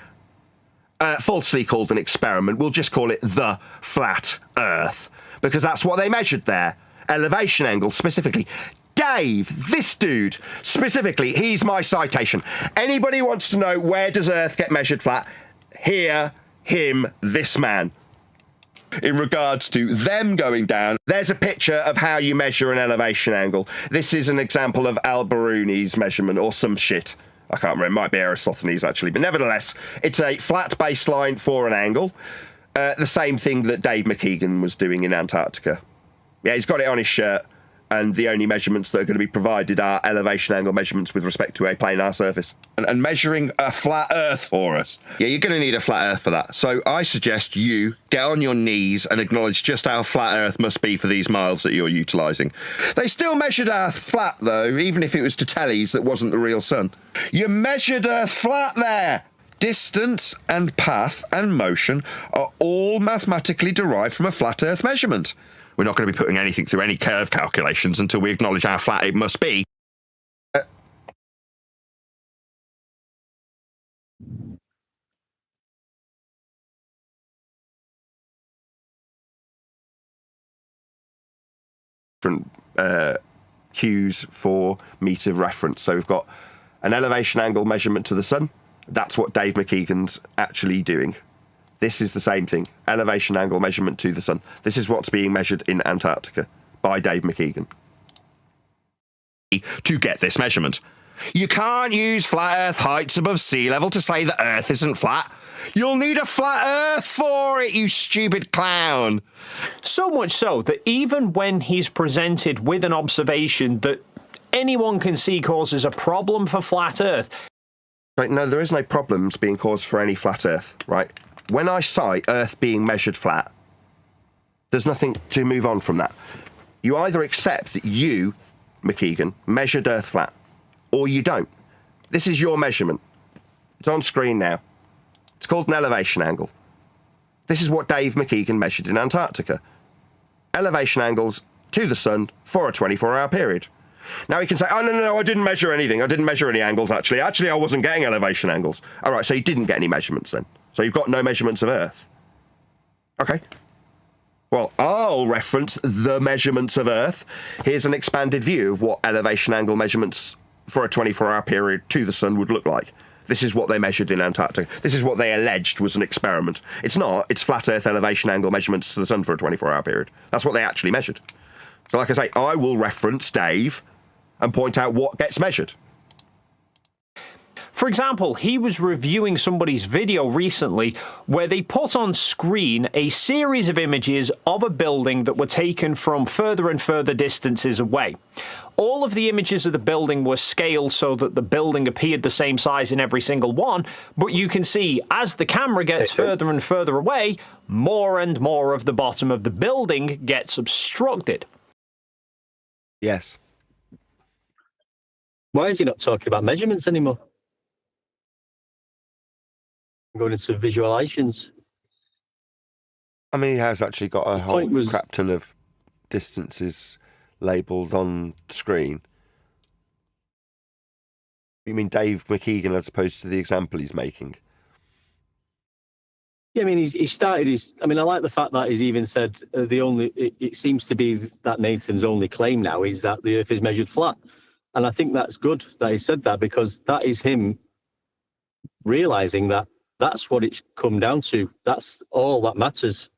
Falsely called an experiment. We'll just call it the flat Earth, because that's what they measured there. Elevation angle specifically. Dave, this dude, specifically, he's my citation. Anybody wants to know where does Earth get measured flat? Hear him, this man. In regards to them going down, there's a picture of how you measure an elevation angle. This is an example of Al-Biruni's measurement or some shit. I can't remember, it might be Aristophanes actually, but nevertheless, it's a flat baseline for an angle. The same thing that Dave McKeegan was doing in Antarctica. Yeah, he's got it on his shirt, and the only measurements that are going to be provided are elevation angle measurements with respect to a planar surface. And measuring a flat Earth for us. Yeah, you're going to need a flat Earth for that. So I suggest you get on your knees and acknowledge just how flat Earth must be for these miles that you're utilising. They still measured Earth flat, though, even if it was to tellies that wasn't the real sun. You measured Earth flat there! Distance and path and motion are all mathematically derived from a flat Earth measurement. We're not going to be putting anything through any curve calculations until we acknowledge how flat it must be. Different cues for meter reference. So we've got an elevation angle measurement to the sun. That's what Dave McKeegan's actually doing. This is the same thing. Elevation angle measurement to the sun. This is what's being measured in Antarctica by Dave McKeegan. To get this measurement. You can't use flat Earth heights above sea level to say that Earth isn't flat. You'll need a flat Earth for it, you stupid clown. So much so that even when he's presented with an observation that anyone can see causes a problem for flat Earth. Right, no, there is no problems being caused for any flat Earth, right? When I cite Earth being measured flat, there's nothing to move on from that. You either accept that you, McKeegan, measured Earth flat, or you don't. This is your measurement. It's on screen now. It's called an elevation angle. This is what Dave McKeegan measured in Antarctica. Elevation angles to the sun for a 24-hour period. Now he can say, oh, no, I didn't measure anything. I didn't measure any angles, actually. Actually, I wasn't getting elevation angles. All right, so you didn't get any measurements then. So you've got no measurements of Earth. Okay. Well, I'll reference the measurements of Earth. Here's an expanded view of what elevation angle measurements for a 24-hour period to the sun would look like. This is what they measured in Antarctica. This is what they alleged was an experiment. It's not. It's flat Earth elevation angle measurements to the sun for a 24-hour period. That's what they actually measured. So like I say, I will reference Dave and point out what gets measured. For example, he was reviewing somebody's video recently where they put on screen a series of images of a building that were taken from further and further distances away. All of the images of the building were scaled so that the building appeared the same size in every single one, but you can see as the camera gets further and further away, more and more of the bottom of the building gets obstructed. Yes. Why is he not talking about measurements anymore? Going into visualizations. I mean, he has actually got a whole crap ton of distances labelled on the screen. You mean Dave McKeegan as opposed to the example he's making? Yeah, I mean, he started his... I mean, I like the fact that he's even said it seems to be that Nathan's only claim now is that the Earth is measured flat. And I think that's good that he said that, because that is him realising that that's what it's come down to. That's all that matters.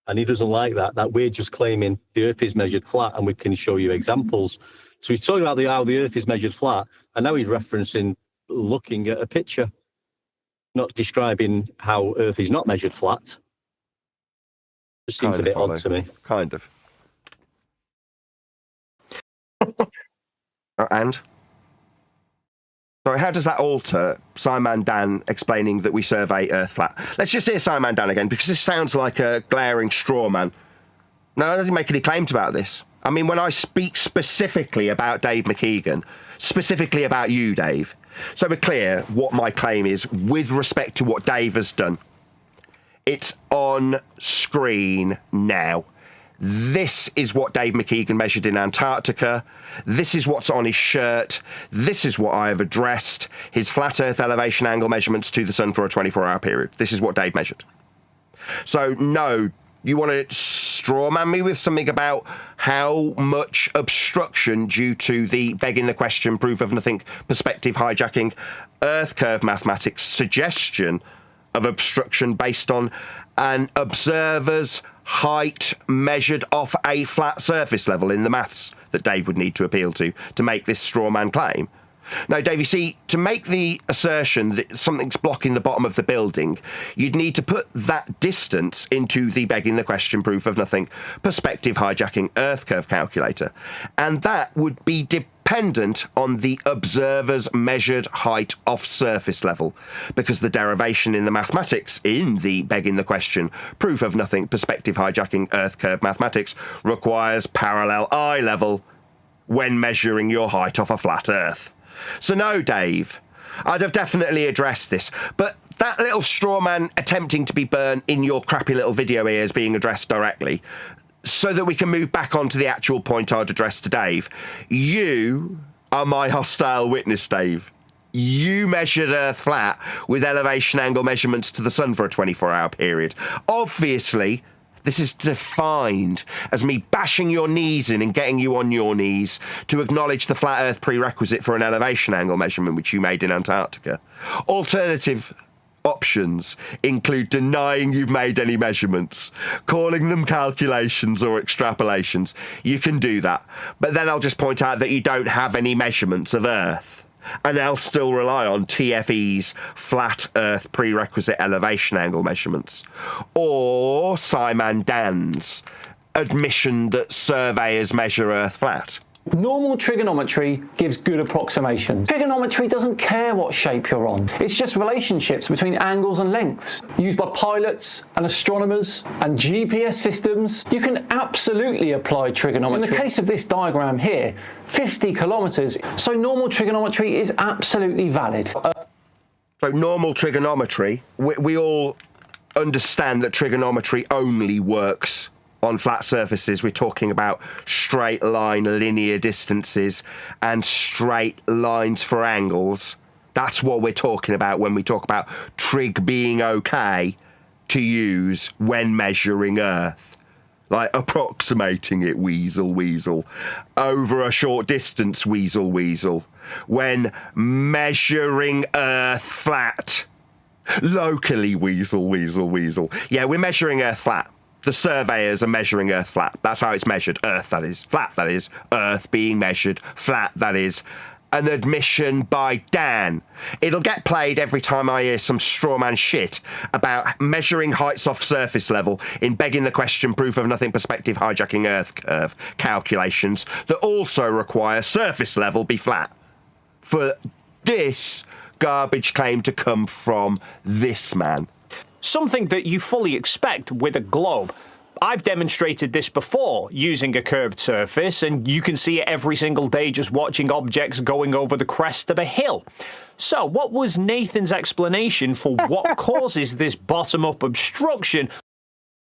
And he doesn't like that we're just claiming the Earth is measured flat and we can show you examples. So he's talking about how the Earth is measured flat, and now he's referencing looking at a picture, not describing how Earth is not measured flat. Just seems a bit odd to me. Kind of. And? Sorry, how does that alter Simon Dan explaining that we survey Earth flat? Let's just hear Simon Dan again, because this sounds like a glaring straw man. No, I don't make any claims about this. I mean, when I speak specifically about Dave McKeegan, specifically about you, Dave, so we're clear what my claim is with respect to what Dave has done. It's on screen now. This is what Dave McKeegan measured in Antarctica. This is what's on his shirt. This is what I have addressed. His flat Earth elevation angle measurements to the sun for a 24-hour period. This is what Dave measured. So, no, you want to strawman me with something about how much obstruction due to the begging the question, proof of nothing, perspective hijacking, Earth curve mathematics suggestion of obstruction based on an observer's height measured off a flat surface level in the maths that Dave would need to appeal to make this straw man claim. Now, Dave, you see, to make the assertion that something's blocking the bottom of the building, you'd need to put that distance into the begging the question, proof of nothing, perspective hijacking Earth curve calculator. And that would be dependent on the observer's measured height off surface level, because the derivation in the mathematics in the begging the question, proof of nothing, perspective hijacking Earth curve mathematics requires parallel eye level when measuring your height off a flat Earth. So no, Dave, I'd have definitely addressed this, but that little straw man attempting to be burnt in your crappy little video here is being addressed directly, so that we can move back on to the actual point I'd address to Dave. You are my hostile witness, Dave. You measured Earth flat with elevation angle measurements to the sun for a 24-hour period. Obviously, this is defined as me bashing your knees in and getting you on your knees to acknowledge the flat Earth prerequisite for an elevation angle measurement which you made in Antarctica. Alternative options include denying you've made any measurements, calling them calculations or extrapolations. You can do that, but then I'll just point out that you don't have any measurements of Earth. And I'll still rely on TFE's flat Earth prerequisite elevation angle measurements. Or Simon Dan's admission that surveyors measure Earth flat. Normal trigonometry gives good approximations. Trigonometry doesn't care what shape you're on. It's just relationships between angles and lengths used by pilots and astronomers and GPS systems. You can absolutely apply trigonometry. In the case of this diagram here, 50 kilometers. So normal trigonometry is absolutely valid. So normal trigonometry, we all understand that trigonometry only works on flat surfaces. We're talking about straight line linear distances and straight lines for angles. That's what we're talking about when we talk about trig being okay to use when measuring Earth. like approximating it, weasel, weasel, over a short distance, weasel, weasel, when measuring Earth flat, locally, weasel, weasel, weasel. Yeah, we're measuring Earth flat. The surveyors are measuring Earth flat. That's how it's measured. Earth, that is. Flat, that is. Earth being measured. Flat, that is. An admission by Dan. It'll get played every time I hear some strawman shit about measuring heights off surface level in begging the question, proof of nothing perspective hijacking Earth curve calculations that also require surface level be flat. For this garbage claim to come from this man. Something that you fully expect with a globe. I've demonstrated this before using a curved surface, and you can see it every single day just watching objects going over the crest of a hill. So, what was Nathan's explanation for what causes this bottom-up obstruction?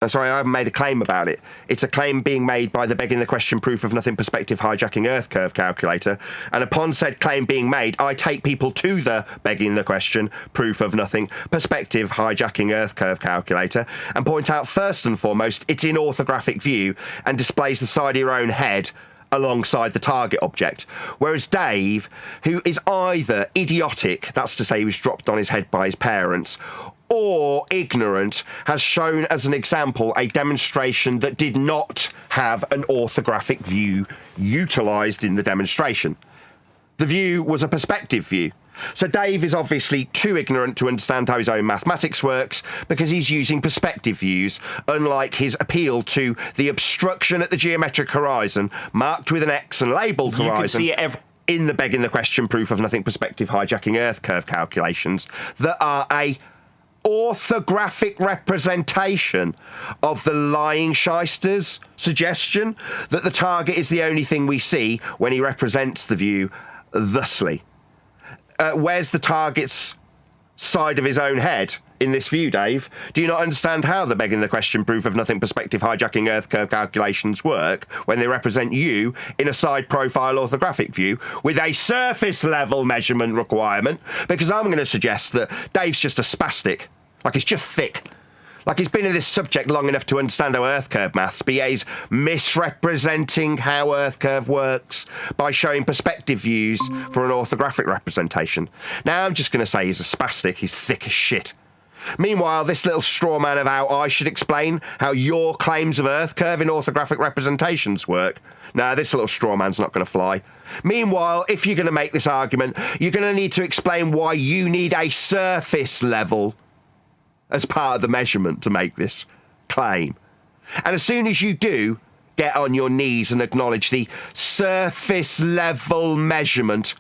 Sorry, I haven't made a claim about it. It's a claim being made by the begging the question proof of nothing perspective hijacking Earth curve calculator. And upon said claim being made, I take people to the begging the question proof of nothing perspective hijacking Earth curve calculator and point out first and foremost it's in orthographic view and displays the side of your own head alongside the target object. Whereas Dave, who is either idiotic, that's to say he was dropped on his head by his parents, or ignorant, has shown as an example a demonstration that did not have an orthographic view utilised in the demonstration. The view was a perspective view. So Dave is obviously too ignorant to understand how his own mathematics works because he's using perspective views, unlike his appeal to the obstruction at the geometric horizon, marked with an X and labelled horizon. You can see it in the begging the question proof of nothing perspective hijacking Earth curve calculations that are a orthographic representation of the lying shyster's suggestion that the target is the only thing we see when he represents the view thusly. Where's the target's side of his own head in this view, Dave? Do you not understand how the begging the question proof of nothing perspective hijacking Earth curve calculations work when they represent you in a side profile orthographic view with a surface level measurement requirement? Because I'm going to suggest that Dave's just a spastic. Like he's just thick. Like he's been in this subject long enough to understand how Earth curve maths, but yet he's misrepresenting how Earth curve works by showing perspective views for an orthographic representation. Now I'm just going to say he's a spastic, he's thick as shit. Meanwhile, this little straw man of how I should explain how your claims of Earth curve in orthographic representations work. No, this little straw man's not going to fly. Meanwhile, if you're going to make this argument, you're going to need to explain why you need a surface level as part of the measurement to make this claim. And as soon as you do, get on your knees and acknowledge the surface level measurement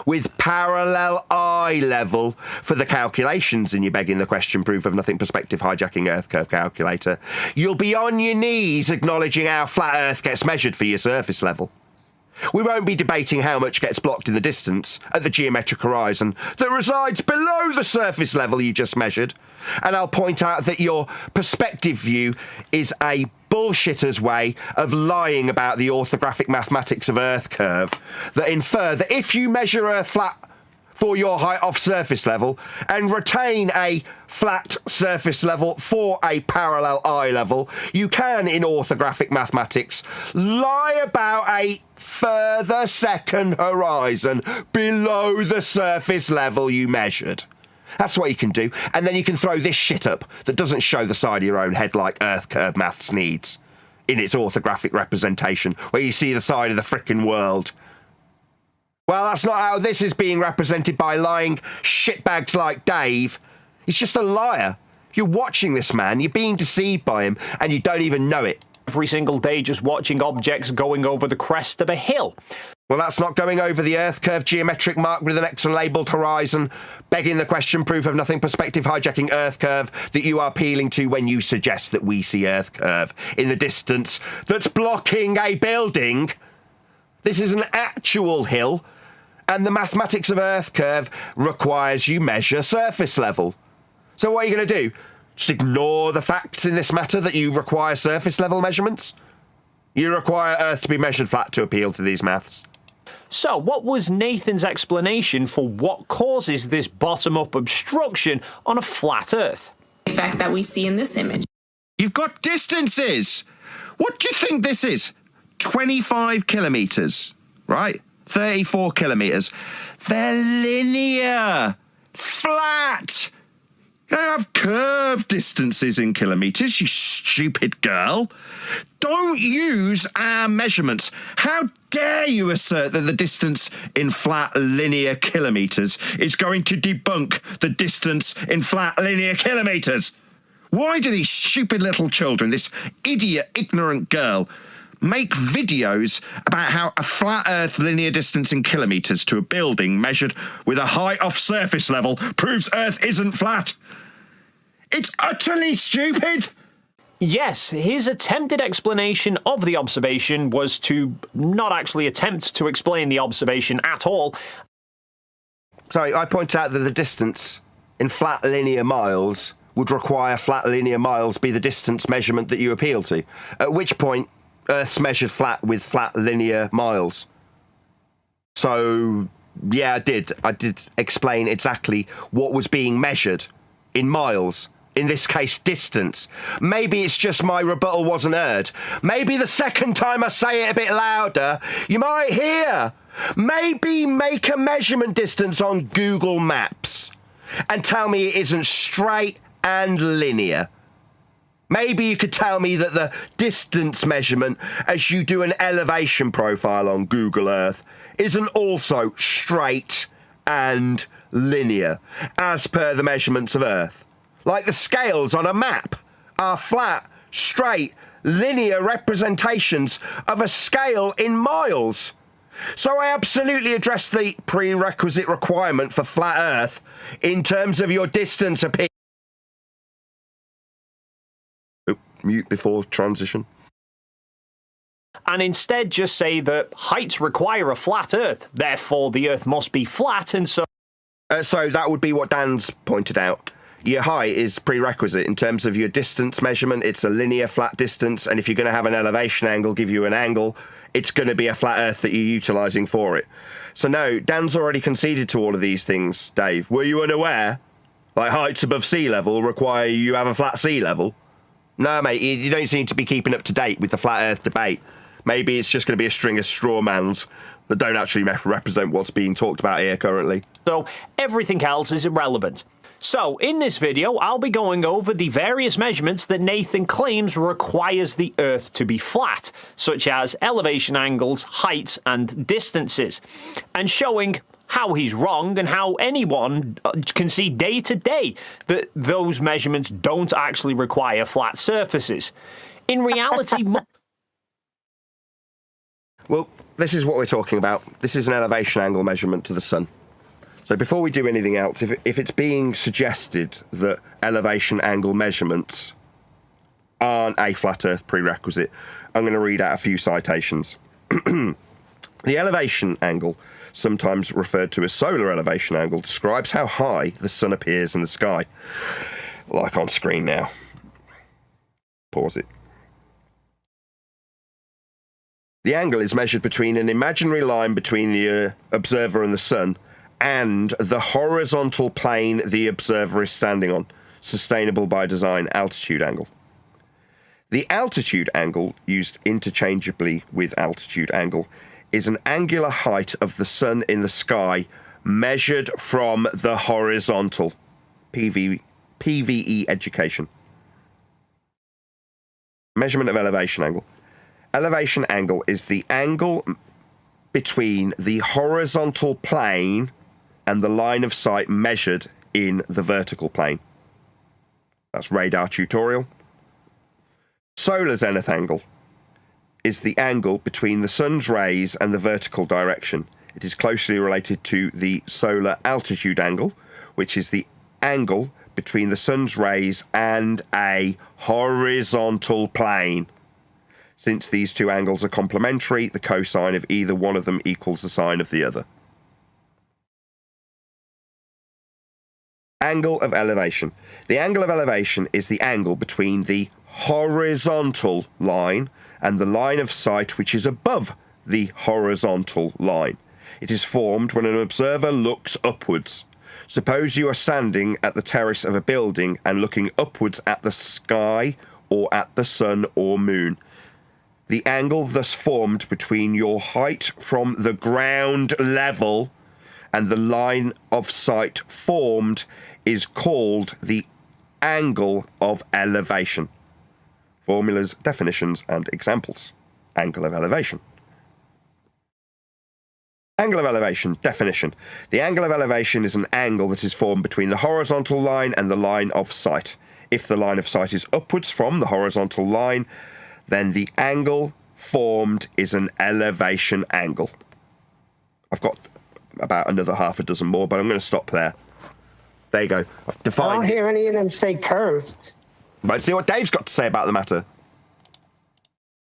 with parallel eye level for the calculations in your begging the question proof of nothing perspective hijacking Earth curve calculator, you'll be on your knees acknowledging how flat Earth gets measured for your surface level. We won't be debating how much gets blocked in the distance at the geometric horizon that resides below the surface level you just measured. And I'll point out that your perspective view is a bullshitter's way of lying about the orthographic mathematics of Earth curve that infer that if you measure Earth flat for your height off surface level and retain a flat surface level for a parallel eye level, you can, in orthographic mathematics, lie about a further second horizon below the surface level you measured. That's what you can do. And then you can throw this shit up that doesn't show the side of your own head like Earth curve maths needs in its orthographic representation, where you see the side of the frickin' world. Well, that's not how this is being represented by lying shitbags like Dave. He's just a liar. You're watching this man, you're being deceived by him, and you don't even know it. Every single day just watching objects going over the crest of a hill. Well, that's not going over the Earth curve geometric mark with an X and labelled horizon, begging the question proof of nothing perspective hijacking Earth curve that you are appealing to when you suggest that we see Earth curve in the distance that's blocking a building. This is an actual hill, and the mathematics of Earth curve requires you measure surface level. So what are you going to do? Just ignore the facts in this matter that you require surface level measurements? You require Earth to be measured flat to appeal to these maths. So, what was Nathan's explanation for what causes this bottom-up obstruction on a flat Earth? The fact that we see in this image. You've got distances! What do you think this is? 25 kilometres, right? 34 kilometres. They're linear, flat. You don't have curved distances in kilometres, you stupid girl. Don't use our measurements. How dare you assert that the distance in flat linear kilometres is going to debunk the distance in flat linear kilometres? Why do these stupid little children, this idiot, ignorant girl, make videos about how a flat Earth linear distance in kilometres to a building measured with a height off surface level proves Earth isn't flat? It's utterly stupid! Yes, his attempted explanation of the observation was to not actually attempt to explain the observation at all. Sorry, I point out that the distance in flat linear miles would require flat linear miles be the distance measurement that you appeal to, at which point Earth's measured flat with flat linear miles. So, yeah, I did explain exactly what was being measured in miles. In this case, distance. Maybe it's just my rebuttal wasn't heard. Maybe the second time I say it a bit louder, you might hear. Maybe make a measurement distance on Google Maps and tell me it isn't straight and linear. Maybe you could tell me that the distance measurement as you do an elevation profile on Google Earth isn't also straight and linear, as per the measurements of Earth. Like the scales on a map are flat, straight, linear representations of a scale in miles. So I absolutely addressed the prerequisite requirement for flat Earth in terms of your distance appeal. Mute before transition. And instead just say that heights require a flat Earth, therefore the Earth must be flat, and so... So that would be what Dan's pointed out. Your height is prerequisite in terms of your distance measurement. It's a linear flat distance, and if you're going to have an elevation angle give you an angle, it's going to be a flat Earth that you're utilising for it. So no, Dan's already conceded to all of these things, Dave. Were you unaware? Like heights above sea level require you have a flat sea level? No, mate, you don't seem to be keeping up to date with the flat Earth debate. Maybe it's just going to be a string of straw mans that don't actually represent what's being talked about here currently. So everything else is irrelevant. So, in this video, I'll be going over the various measurements that Nathan claims requires the Earth to be flat, such as elevation angles, heights, and distances, and showing how he's wrong and how anyone can see day to day that those measurements don't actually require flat surfaces. In reality... Well, this is what we're talking about. This is an elevation angle measurement to the sun. So before we do anything else, if it's being suggested that elevation angle measurements aren't a flat Earth prerequisite, I'm going to read out a few citations. The elevation angle, sometimes referred to as solar elevation angle, describes how high the sun appears in the sky. Like on screen now. Pause it. The angle is measured between an imaginary line between the observer and the sun and the horizontal plane the observer is standing on, sustainable by design altitude angle. The altitude angle, used interchangeably with altitude angle, is an angular height of the sun in the sky measured from the horizontal. PVE education. Measurement of elevation angle. Elevation angle is the angle between the horizontal plane and the line of sight measured in the vertical plane. That's radar tutorial. Solar zenith angle is the angle between the sun's rays and the vertical direction. It is closely related to the solar altitude angle, which is the angle between the sun's rays and a horizontal plane. Since these two angles are complementary, the cosine of either one of them equals the sine of the other. Angle of elevation. The angle of elevation is the angle between the horizontal line and the line of sight which is above the horizontal line. It is formed when an observer looks upwards. Suppose you are standing at the terrace of a building and looking upwards at the sky or at the sun or moon. The angle thus formed between your height from the ground level and the line of sight formed is called the angle of elevation. Formulas, definitions, and examples. Angle of elevation. Angle of elevation, definition. The angle of elevation is an angle that is formed between the horizontal line and the line of sight. If the line of sight is upwards from the horizontal line, then the angle formed is an elevation angle. I've got about another half a dozen more, but I'm going to stop there. There you go. I've I defined don't hear any of them say curved. Let's see what Dave's got to say about the matter.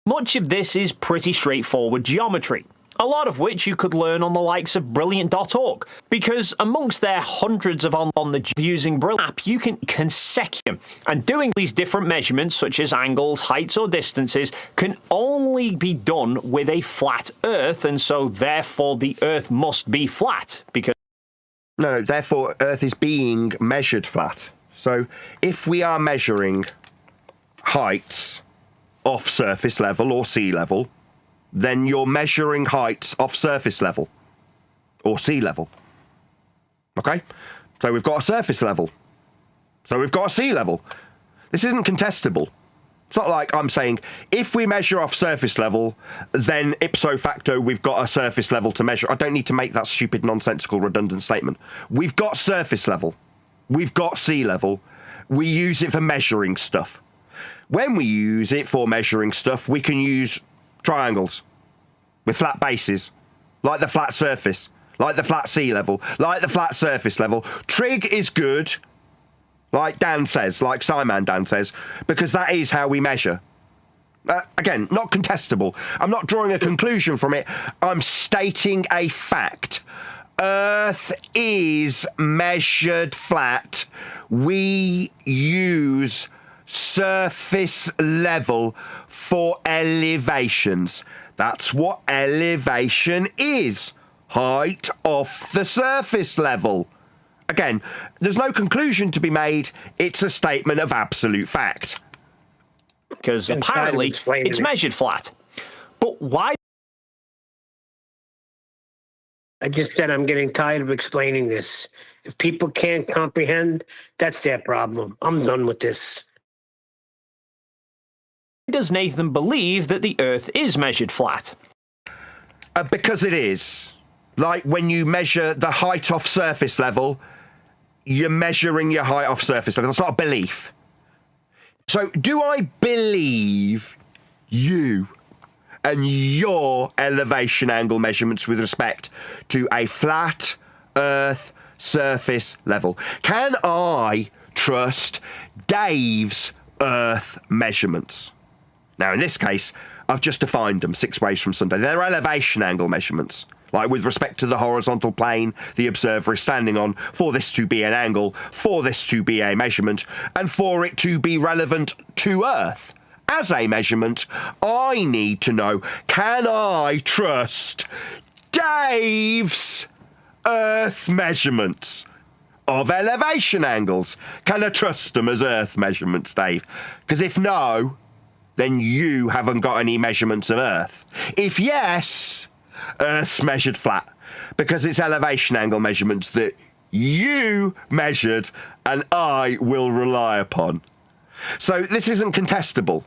Much of this is pretty straightforward geometry, a lot of which you could learn on the likes of Brilliant.org, because amongst their hundreds of on the using Brilliant app, you can consecutive, and doing these different measurements, such as angles, heights, or distances, can only be done with a flat Earth, and so therefore the Earth must be flat, because No, therefore Earth is being measured flat. So if we are measuring heights off surface level or sea level, then you're measuring heights off surface level or sea level. Okay? So we've got a surface level. So we've got a sea level. This isn't contestable. It's not like I'm saying, if we measure off surface level, then ipso facto we've got a surface level to measure. I don't need to make that stupid, nonsensical, redundant statement. We've got surface level. We've got sea level. We use it for measuring stuff. When we use it for measuring stuff, we can use triangles with flat bases, like the flat surface, like the flat sea level, like the flat surface level. Trig is good, like Dan says, like Simon Dan says, because that is how we measure. Again, not contestable. I'm not drawing a conclusion from it. I'm stating a fact. Earth is measured flat. We use surface level for elevations. That's what elevation is. Height off the surface level. Again, there's no conclusion to be made. It's a statement of absolute fact. Because apparently it's measured flat. But why? I just said I'm getting tired of explaining this. If people can't comprehend, that's their problem. I'm done with this. Does Nathan believe that the Earth is measured flat? Because it is. Like when you measure the height off surface level, you're measuring your height off surface level. That's not a belief. So do I believe you and your elevation angle measurements with respect to a flat Earth surface level? Can I trust Dave's Earth measurements? Now, in this case, I've just defined them 6 ways from Sunday. They're elevation angle measurements. Like with respect to the horizontal plane the observer is standing on, for this to be an angle, for this to be a measurement, and for it to be relevant to Earth as a measurement, I need to know, can I trust Dave's Earth measurements of elevation angles? Can I trust them as Earth measurements, Dave? Because if no, then you haven't got any measurements of Earth. If yes, Earth's measured flat, because it's elevation angle measurements that you measured and I will rely upon. So this isn't contestable.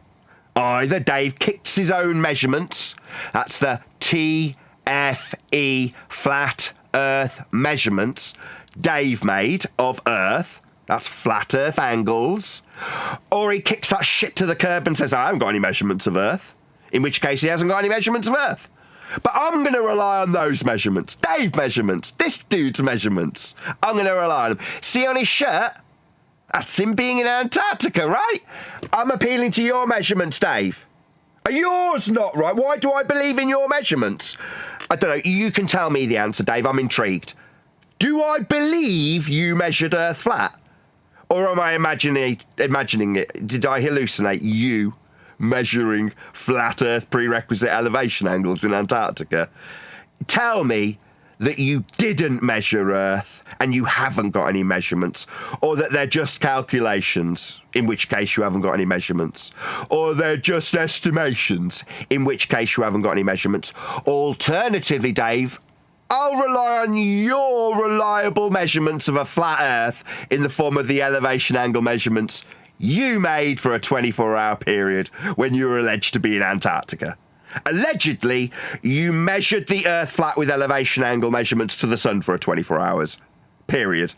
Either Dave kicks his own measurements, that's the TFE flat Earth measurements Dave made of Earth, that's flat Earth angles, or he kicks that shit to the curb and says, I haven't got any measurements of Earth, in which case he hasn't got any measurements of Earth. But I'm going to rely on those measurements, Dave measurements, this dude's measurements. I'm going to rely on them. See on his shirt? That's him being in Antarctica, right? I'm appealing to your measurements, Dave. Are yours not right? Why do I believe in your measurements? I don't know. You can tell me the answer, Dave. I'm intrigued. Do I believe you measured Earth flat? Or am I imagining it? Did I hallucinate you measuring flat Earth prerequisite elevation angles in Antarctica? Tell me that you didn't measure Earth and you haven't got any measurements, or that they're just calculations, in which case you haven't got any measurements, or they're just estimations, in which case you haven't got any measurements. Alternatively, Dave, I'll rely on your reliable measurements of a flat Earth in the form of the elevation angle measurements you made for a 24-hour period when you were alleged to be in Antarctica. Allegedly, you measured the Earth flat with elevation angle measurements to the sun for a 24 hours period,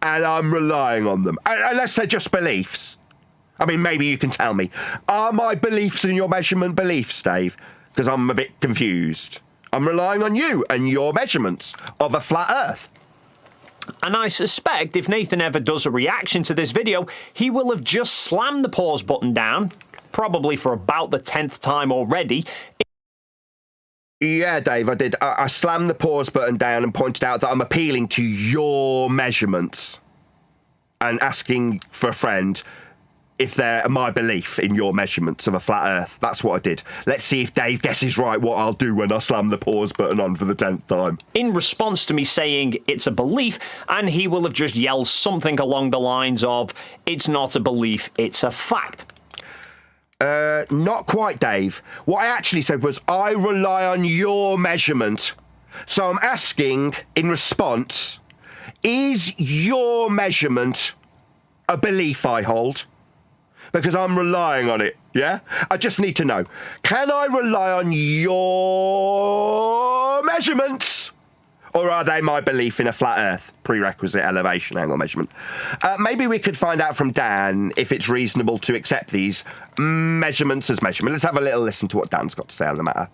and I'm relying on them. Unless they're just beliefs. I mean, maybe you can tell me. Are my beliefs in your measurement beliefs, Dave? Because I'm a bit confused. I'm relying on you and your measurements of a flat Earth. And I suspect if Nathan ever does a reaction to this video, he will have just slammed the pause button down, probably for about the 10th time already. Yeah, Dave, I did. I slammed the pause button down and pointed out that I'm appealing to your measurements and asking for a friend if they're my belief in your measurements of a flat Earth. That's what I did. Let's see if Dave guesses right what I'll do when I slam the pause button on for the 10th time. In response to me saying it's a belief, and he will have just yelled something along the lines of, it's not a belief, it's a fact. Not quite, Dave. What I actually said was, I rely on your measurement. So I'm asking, in response, is your measurement a belief I hold? Because I'm relying on it, yeah? I just need to know. Can I rely on your measurements? Or are they my belief in a flat Earth? Prerequisite elevation angle measurement. Maybe we could find out from Dan if it's reasonable to accept these measurements as measurement. Let's have a little listen to what Dan's got to say on the matter.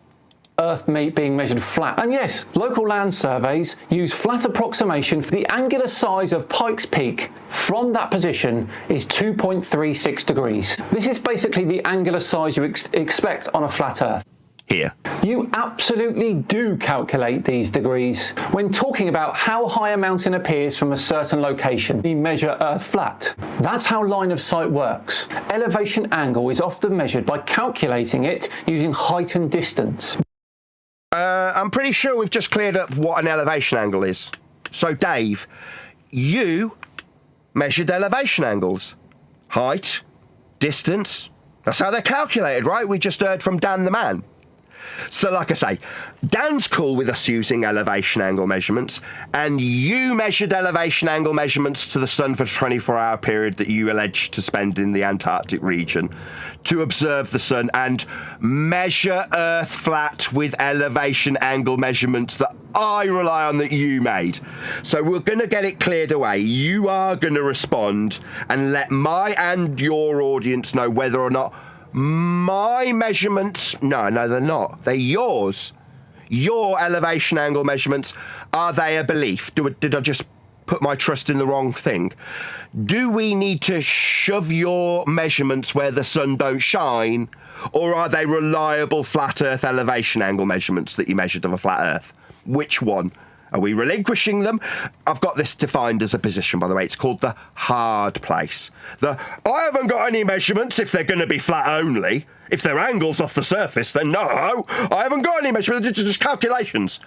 Earth being measured flat. And yes, local land surveys use flat approximation for the angular size of Pikes Peak from that position is 2.36 degrees. This is basically the angular size you expect on a flat Earth. Here. You absolutely do calculate these degrees when talking about how high a mountain appears from a certain location. We measure Earth flat. That's how line of sight works. Elevation angle is often measured by calculating it using height and distance. I'm pretty sure we've just cleared up what an elevation angle is. So, Dave, you measured elevation angles. Height, distance. That's how they're calculated, right? We just heard from Dan the man. So, like I say, Dan's cool with us using elevation angle measurements, and you measured elevation angle measurements to the sun for a 24-hour period that you alleged to spend in the Antarctic region to observe the sun and measure Earth flat with elevation angle measurements that I rely on that you made. So we're going to get it cleared away. You are going to respond and let my and your audience know whether or not my measurements, no, they're not. They're yours. Your elevation angle measurements, are they a belief? Did I just put my trust in the wrong thing? Do we need to shove your measurements where the sun don't shine? Or are they reliable flat Earth elevation angle measurements that you measured of a flat Earth? Which one? Are we relinquishing them? I've got this defined as a position, by the way. It's called the hard place. I haven't got any measurements if they're going to be flat only. If they're angles off the surface, then no, I haven't got any measurements. It's just calculations.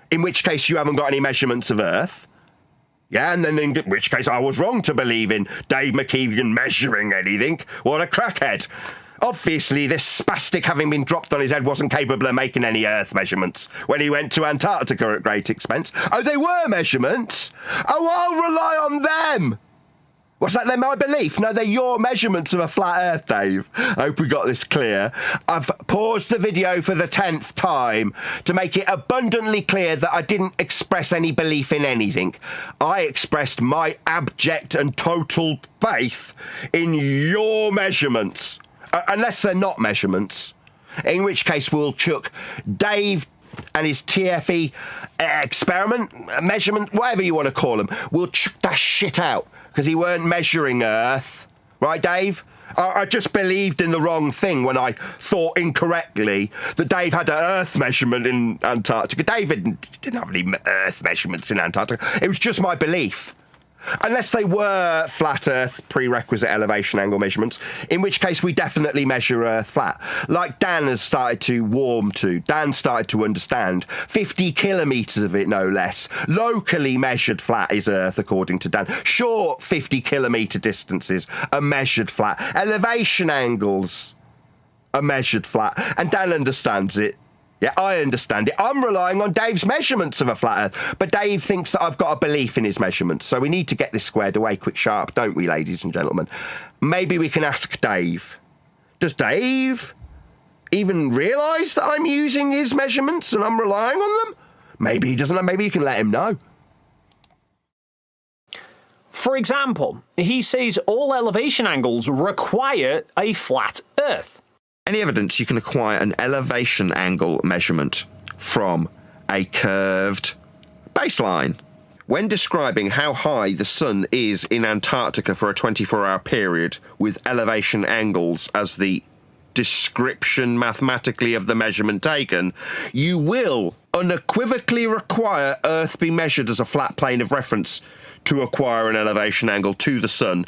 In which case, you haven't got any measurements of Earth. Yeah, and then in which case, I was wrong to believe in Dave McKeegan measuring anything. What a crackhead. Obviously, this spastic having been dropped on his head wasn't capable of making any Earth measurements when he went to Antarctica at great expense. Oh, they were measurements? Oh, I'll rely on them! What's that, they're my belief? No, they're your measurements of a flat Earth, Dave. I hope we got this clear. I've paused the video for the 10th time to make it abundantly clear that I didn't express any belief in anything. I expressed my abject and total faith in your measurements. Unless they're not measurements, in which case we'll chuck Dave and his TFE experiment, measurement, whatever you want to call them, we'll chuck that shit out because he weren't measuring Earth. Right, Dave? I just believed in the wrong thing when I thought incorrectly that Dave had an Earth measurement in Antarctica. Dave didn't have any Earth measurements in Antarctica. It was just my belief. Unless they were flat Earth prerequisite elevation angle measurements, in which case we definitely measure Earth flat. Like Dan has started to warm to. Dan started to understand. 50 kilometres of it, no less. Locally measured flat is Earth, according to Dan. Short 50 kilometre distances are measured flat. Elevation angles are measured flat. And Dan understands it. Yeah, I understand it. I'm relying on Dave's measurements of a flat Earth, but Dave thinks that I've got a belief in his measurements, so we need to get this squared away quick sharp, don't we, ladies and gentlemen? Maybe we can ask Dave. Does Dave even realise that I'm using his measurements and I'm relying on them? Maybe he doesn't. Maybe you can let him know. For example, he says all elevation angles require a flat Earth. Any evidence you can acquire an elevation angle measurement from a curved baseline? When describing how high the sun is in Antarctica for a 24-hour period with elevation angles as the description mathematically of the measurement taken, you will unequivocally require Earth be measured as a flat plane of reference to acquire an elevation angle to the sun.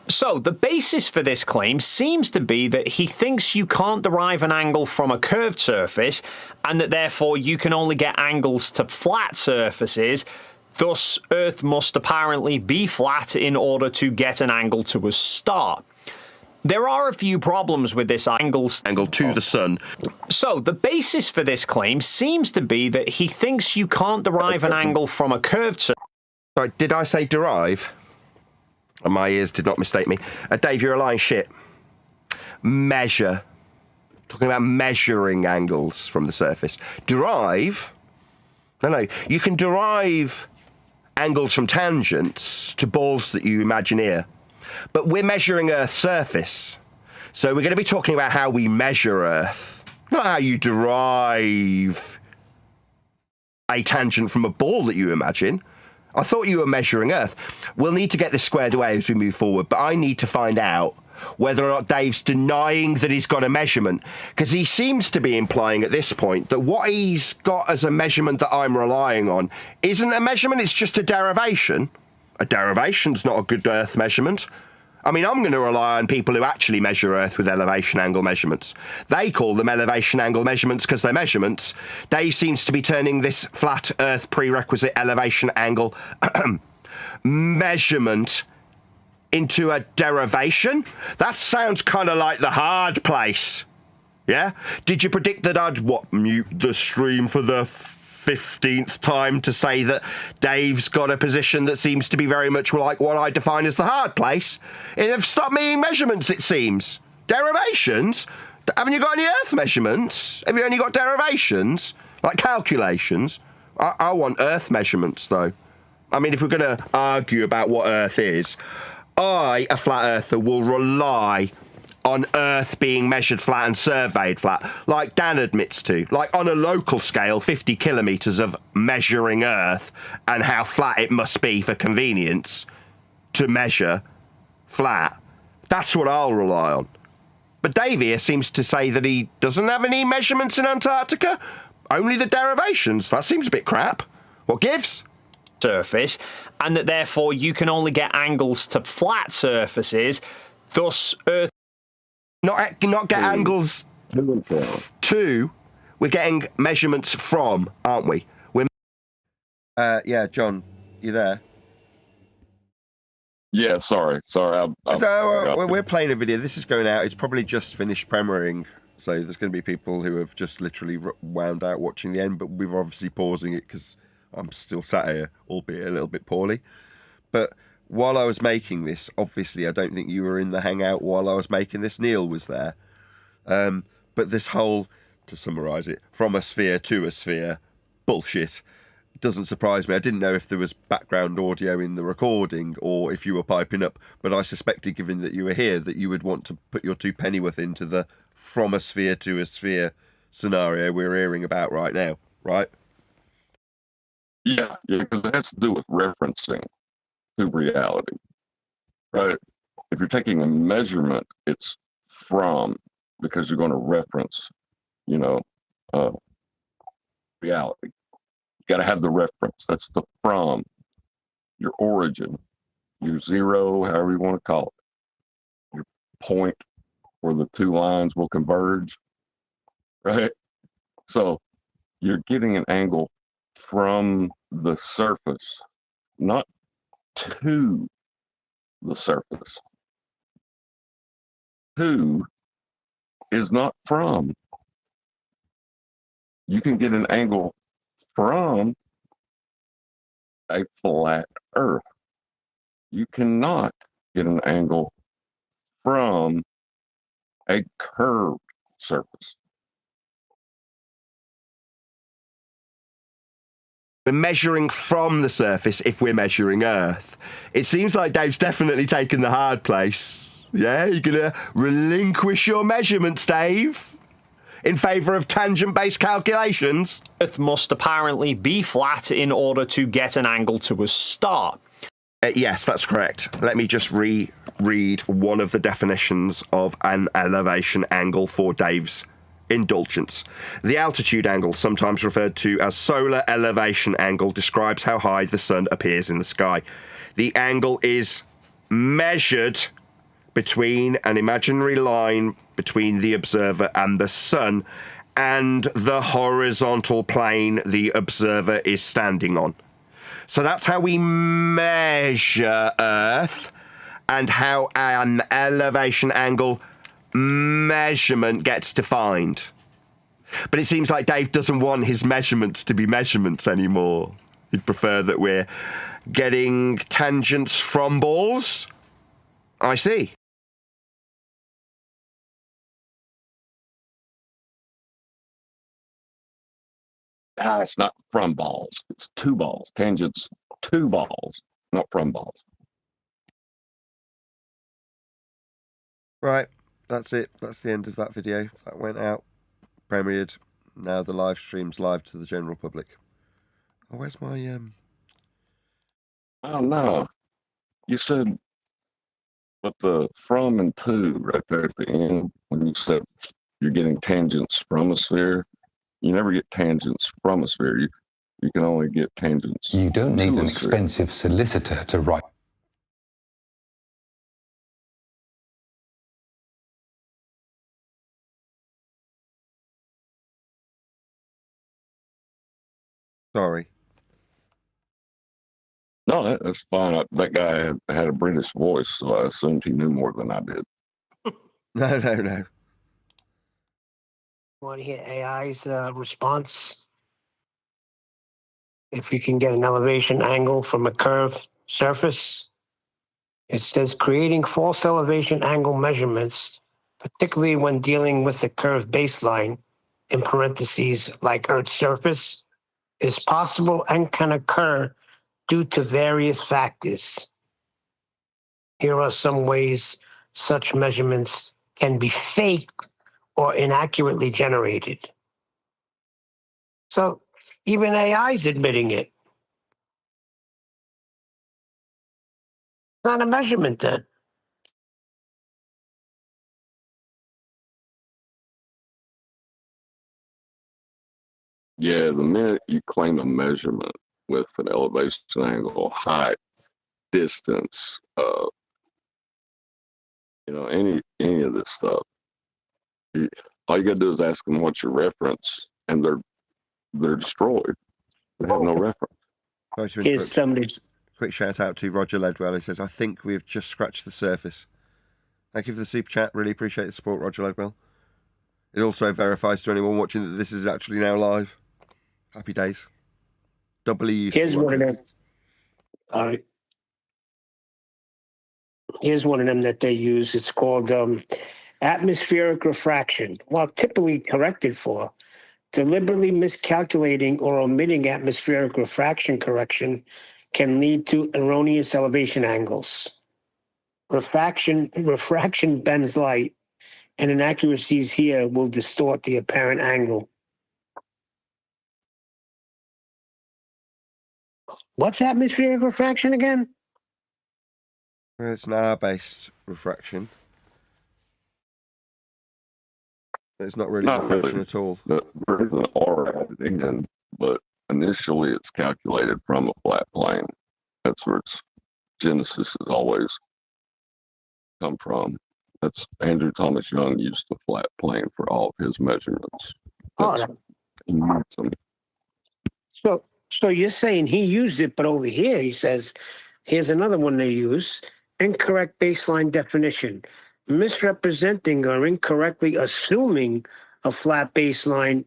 So the basis for this claim seems to be that he thinks you can't derive an angle from a curved surface, and that therefore you can only get angles to flat surfaces. Thus, Earth must apparently be flat in order to get an angle to a star. There are a few problems with this angle to the sun. So the basis for this claim seems to be that he thinks you can't derive an angle from a curved surface. Sorry, did I say derive? And my ears did not mistake me. Dave, you're a lying shit. Measure. Talking about measuring angles from the surface. Derive? No. You can derive angles from tangents to balls that you imagineer. But we're measuring Earth's surface. So we're going to be talking about how we measure Earth, not how you derive a tangent from a ball that you imagine. I thought you were measuring Earth. We'll need to get this squared away as we move forward, but I need to find out whether or not Dave's denying that he's got a measurement, because he seems to be implying at this point that what he's got as a measurement that I'm relying on isn't a measurement, it's just a derivation. A derivation's not a good Earth measurement. I mean, I'm going to rely on people who actually measure Earth with elevation angle measurements. They call them elevation angle measurements because they're measurements. Dave seems to be turning this flat Earth prerequisite elevation angle measurement into a derivation. That sounds kind of like the hard place. Yeah? Did you predict that I'd, mute the stream for the 15th time to say that Dave's got a position that seems to be very much like what I define as the hard place? They've stopped meaning measurements, it seems. Derivations? Haven't you got any Earth measurements? Have you only got derivations? Like calculations? I want Earth measurements, though. I mean, if we're going to argue about what Earth is, I, a flat earther, will rely on Earth being measured flat and surveyed flat, like Dan admits to, like on a local scale, 50 kilometres of measuring Earth and how flat it must be for convenience to measure flat. That's what I'll rely on. But Dave here seems to say that he doesn't have any measurements in Antarctica, only the derivations. That seems a bit crap. What gives? Surface, and that therefore you can only get angles to flat surfaces, thus Earth not get angles to, we're getting measurements from, aren't we? Yeah, John, you there? Yeah, sorry. We're playing a video. This is going out. It's probably just finished premiering, so there's going to be people who have just literally wound out watching the end, but we're obviously pausing it because I'm still sat here, albeit a little bit poorly. But while I was making this, obviously I don't think you were in the hangout while I was making this. Neil was there. But this whole, to summarise it, from a sphere to a sphere, bullshit, doesn't surprise me. I didn't know if there was background audio in the recording or if you were piping up, but I suspected, given that you were here, that you would want to put your two pennyworth into the from a sphere to a sphere scenario we're hearing about right now, right? Yeah, because it has to do with referencing to reality, right? If you're taking a measurement, it's from, because you're going to reference, reality. You got to have the reference. That's the from, your origin. your zero, however you want to call it, your point where the two lines will converge, right? So you're getting an angle from the surface, not to the surface. To is not from. You can get an angle from a flat Earth. You cannot get an angle from a curved surface. We're measuring from the surface if we're measuring Earth. It seems like Dave's definitely taken the hard place. Yeah, you're going to relinquish your measurements, Dave, in favour of tangent-based calculations? Earth must apparently be flat in order to get an angle to a star. Yes, that's correct. Let me just reread one of the definitions of an elevation angle for Dave's indulgence. The altitude angle, sometimes referred to as solar elevation angle, describes how high the sun appears in the sky. The angle is measured between an imaginary line between the observer and the sun and the horizontal plane the observer is standing on. So that's how we measure Earth and how an elevation angle measurement gets defined. But it seems like Dave doesn't want his measurements to be measurements anymore. He'd prefer that we're getting tangents from balls. I see. It's not from balls. It's to balls. Tangents to balls, not from balls. Right, that's it. That's the end of that video. That went out, premiered. Now the live stream's live to the general public. Oh, where's my Oh no. You said but the from and to right there at the end, when you said you're getting tangents from a sphere, you never get tangents from a sphere. You can only get tangents. You don't need to an a sphere. expensive solicitor to write. Sorry. No, that's fine. That guy had a British voice, so I assumed he knew more than I did. No. Want to hear AI's response? If you can get an elevation angle from a curved surface, it says creating false elevation angle measurements, particularly when dealing with a curved baseline, in parentheses, like Earth's surface, is possible and can occur due to various factors. Here are some ways such measurements can be faked or inaccurately generated. So even AI is admitting it. It's not a measurement then. Yeah, the minute you claim a measurement with an elevation angle, height, distance, any of this stuff, all you gotta do is ask them what's your reference, and they're destroyed. They have no reference. Sorry to Here's interrupt. somebody's. Quick shout out to Roger Ledwell, who says, I think we've just scratched the surface. Thank you for the super chat. Really appreciate the support, Roger Ledwell. It also verifies to anyone watching that this is actually now live. Happy days. Doubly useful. Here's one of them. All right. Here's one of them that they use. It's called atmospheric refraction. While typically corrected for, deliberately miscalculating or omitting atmospheric refraction correction can lead to erroneous elevation angles. Refraction bends light, and inaccuracies here will distort the apparent angle. What's atmospheric refraction again? It's an hour-based refraction. It's not really refraction at all. There is an R added in, but initially it's calculated from a flat plane. That's where it's Genesis has always come from. That's Andrew Thomas Young used the flat plane for all of his measurements. That's, he used them. So you're saying he used it, but over here he says, here's another one they use: incorrect baseline definition, misrepresenting or incorrectly assuming a flat baseline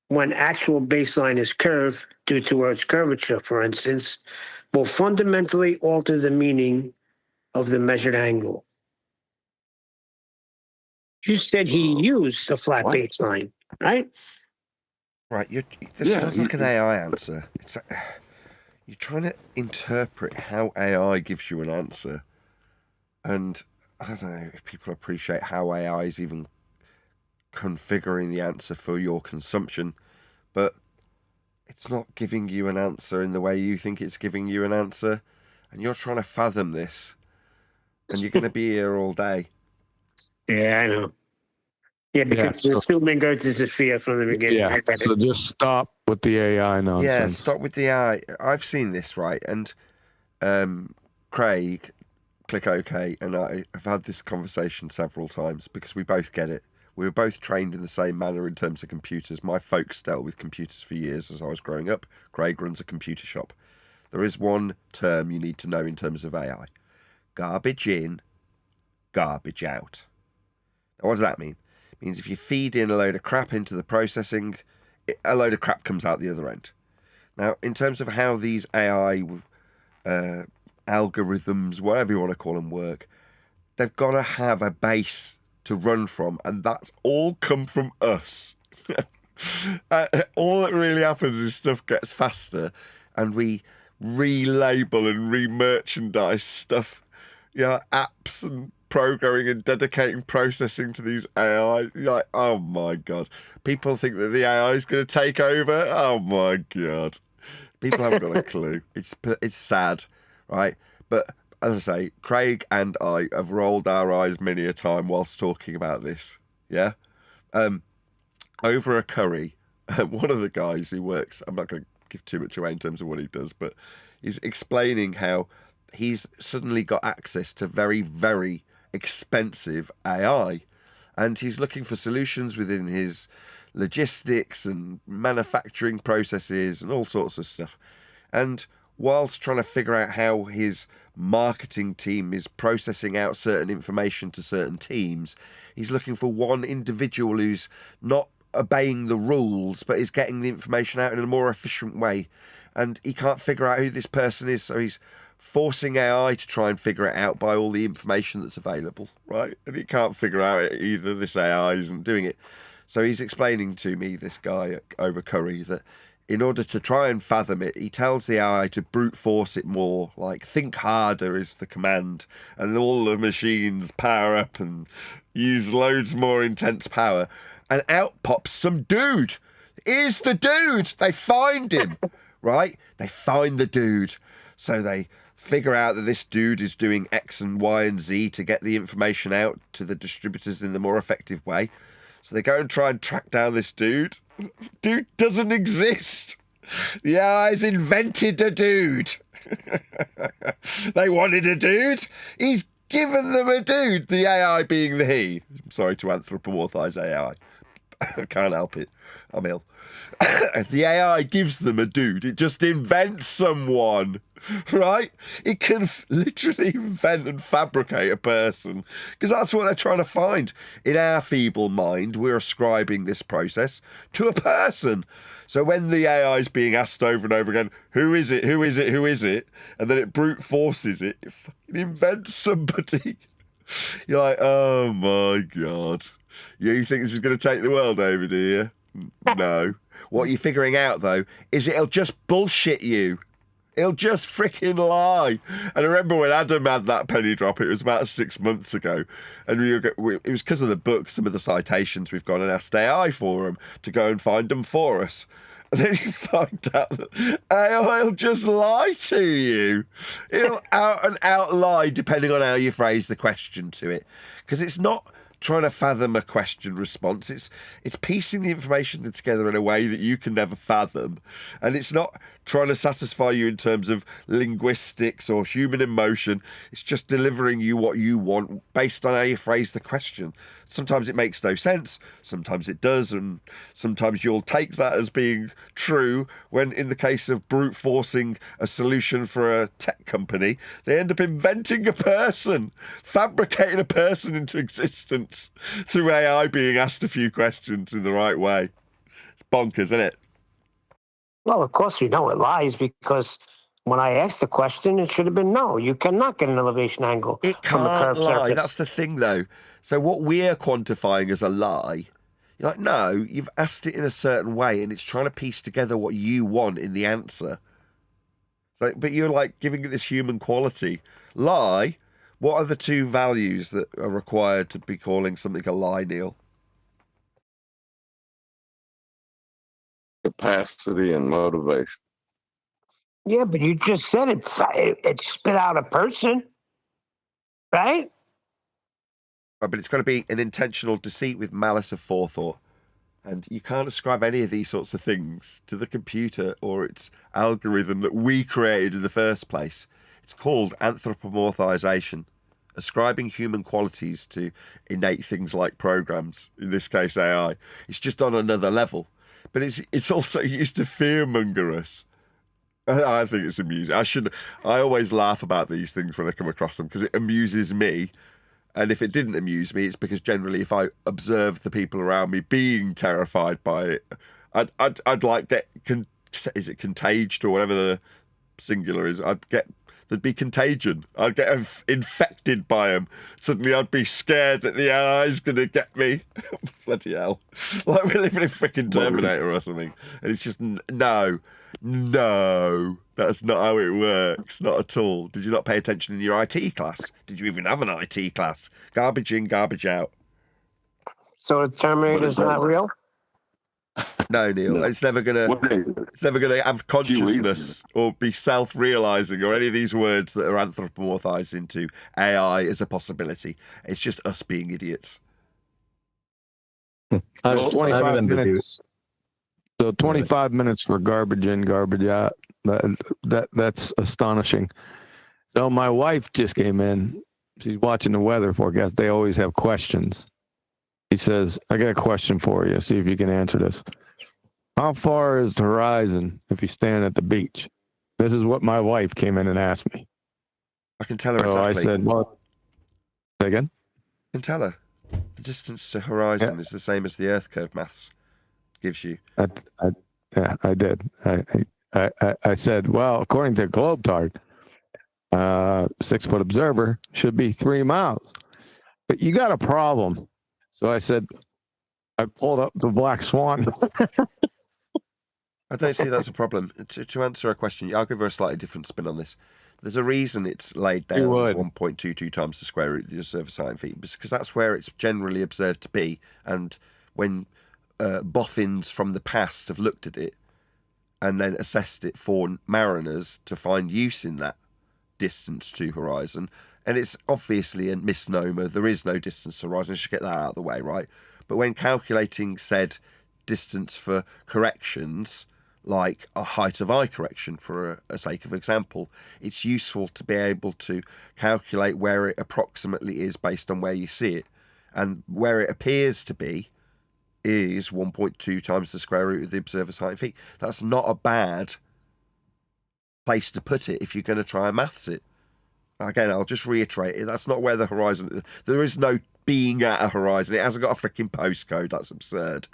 when actual baseline is curved due to Earth's curvature, for instance, will fundamentally alter the meaning of the measured angle. You said he used a flat baseline, right? Right, this sounds like an AI answer. It's like, you're trying to interpret how AI gives you an answer. And I don't know if people appreciate how AI is even configuring the answer for your consumption, but it's not giving you an answer in the way you think it's giving you an answer. And you're trying to fathom this, and you're going to be here all day. Yeah, I know. Yeah, because the assuming Earth is a sphere from the beginning. Yeah, so just stop with the AI nonsense. Yeah, stop with the AI. I've seen this, right? And Craig, click OK, and I have had this conversation several times because we both get it. We were both trained in the same manner in terms of computers. My folks dealt with computers for years as I was growing up. Craig runs a computer shop. There is one term you need to know in terms of AI. Garbage in, garbage out. Now, what does that mean? It means if you feed in a load of crap into the processing, a load of crap comes out the other end. Now, in terms of how these AI algorithms, whatever you want to call them, work, they've got to have a base to run from, and that's all come from us. All that really happens is stuff gets faster, and we relabel and re-merchandise stuff, apps and programming and dedicating processing to these AI. You're like, oh my God. People think that the AI is going to take over. Oh my God. People haven't got a clue. It's sad, right? But as I say, Craig and I have rolled our eyes many a time whilst talking about this. Yeah? Over a curry, one of the guys who works, I'm not going to give too much away in terms of what he does, but he's explaining how he's suddenly got access to very, very expensive AI, and he's looking for solutions within his logistics and manufacturing processes and all sorts of stuff. And whilst trying to figure out how his marketing team is processing out certain information to certain teams, he's looking for one individual who's not obeying the rules but is getting the information out in a more efficient way, and he can't figure out who this person is, so he's forcing AI to try and figure it out by all the information that's available, right? And he can't figure out it either. This AI isn't doing it. So he's explaining to me, this guy over curry, that in order to try and fathom it, he tells the AI to brute force it more, like think harder is the command, and all the machines power up and use loads more intense power, and out pops some dude. Here's the dude. They find him, right? They find the dude. So they figure out that this dude is doing X and Y and Z to get the information out to the distributors in the more effective way. So they go and try and track down this dude. Dude doesn't exist. The AI's invented a dude. They wanted a dude. He's given them a dude. The AI being the he. I'm sorry to anthropomorphize AI. I can't help it. I'm ill. The AI gives them a dude. It just invents someone, right? It can literally invent and fabricate a person, because that's what they're trying to find. In our feeble mind, we're ascribing this process to a person. So when the AI is being asked over and over again, who is it, who is it, who is it, and then it brute forces it, it fucking invents somebody. You're like, oh my God. You think this is going to take the world over, do you? No. What you're figuring out, though, is it'll just bullshit you. It'll just freaking lie. And I remember when Adam had that penny drop, it was about 6 months ago. And it was because of the book, some of the citations we've gone and asked AI for them to go and find them for us. And then you find out that AI will just lie to you. It'll out and out lie depending on how you phrase the question to it. Because it's not trying to fathom a question response. It's piecing the information together in a way that you can never fathom, and it's not trying to satisfy you in terms of linguistics or human emotion. It's just delivering you what you want based on how you phrase the question. Sometimes it makes no sense, sometimes it does, and sometimes you'll take that as being true when, in the case of brute forcing a solution for a tech company, they end up inventing a person, fabricating a person into existence through AI being asked a few questions in the right way. It's bonkers, isn't it? Well, of course we know it lies, because when I asked the question, it should have been no. You cannot get an elevation angle It from a can't curved lie. surface. That's the thing, though. So what we're quantifying as a lie, you're like, no, you've asked it in a certain way, and it's trying to piece together what you want in the answer. So, but you're like giving it this human quality. Lie. What are the two values that are required to be calling something a lie, Neil? Capacity and motivation. Yeah, but you just said it. It spit out a person, right? Right, but it's got to be an intentional deceit with malice of forethought. And you can't ascribe any of these sorts of things to the computer or its algorithm that we created in the first place. It's called anthropomorphization, ascribing human qualities to innate things like programs, in this case AI. It's just on another level. But it's also used to fearmonger us. I think it's amusing. I always laugh about these things when I come across them because it amuses me. And if it didn't amuse me, it's because generally, if I observed the people around me being terrified by it, I'd like is it contaged or whatever the singular is? There'd be contagion. I'd get infected by them. Suddenly, I'd be scared that the AI's gonna get me. Bloody hell! Like we're living in freaking Terminator or something. And it's just no. That's not how it works. Not at all. Did you not pay attention in your IT class? Did you even have an IT class? Garbage in, garbage out. So the Terminator's not real? No, Neil. No. It's never gonna have consciousness or be self-realizing or any of these words that are anthropomorphized into AI as a possibility. It's just us being idiots. 25 minutes. So 25 minutes for garbage in, garbage out. That's astonishing. So my wife just came in. She's watching the weather forecast. They always have questions. He says, I got a question for you. See if you can answer this. How far is the horizon if you stand at the beach? This is what my wife came in and asked me. I can tell her exactly. I said, well, say again? I can tell her. The distance to horizon is the same as the Earth curve maths gives you. I did. I said, well, according to Globetard, 6-foot observer should be 3 miles. But you got a problem. So I said, I pulled up the Black Swan. I don't see that's a problem. To answer a question, I'll give her a slightly different spin on this. There's a reason it's laid down as 1.22 times the square root of the observer's height in feet, because that's where it's generally observed to be. And when boffins from the past have looked at it and then assessed it for mariners to find use in that distance to horizon, and it's obviously a misnomer. There is no distance to horizon. I should get that out of the way, right? But when calculating said distance for corrections, like a height of eye correction, for a sake of example, it's useful to be able to calculate where it approximately is based on where you see it. And where it appears to be is 1.2 times the square root of the observer's height in feet. That's not a bad place to put it if you're going to try and maths it. Again, I'll just reiterate it. That's not where the horizon... There is no being at a horizon. It hasn't got a freaking postcode. That's absurd.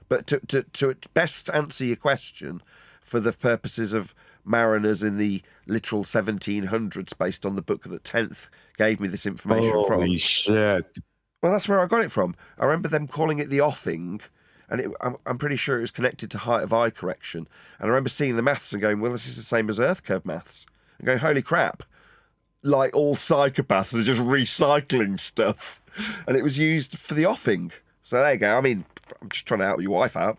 But to best answer your question, for the purposes of mariners in the literal 1700s, based on the book that 10th gave me this information from. Holy shit. Well, that's where I got it from. I remember them calling it the offing, and I'm pretty sure it was connected to height of eye correction. And I remember seeing the maths and going, well, this is the same as Earth curve maths. And going, holy crap. Like all psychopaths are just recycling stuff. And it was used for the offing. So there you go. I mean, I'm just trying to help your wife out.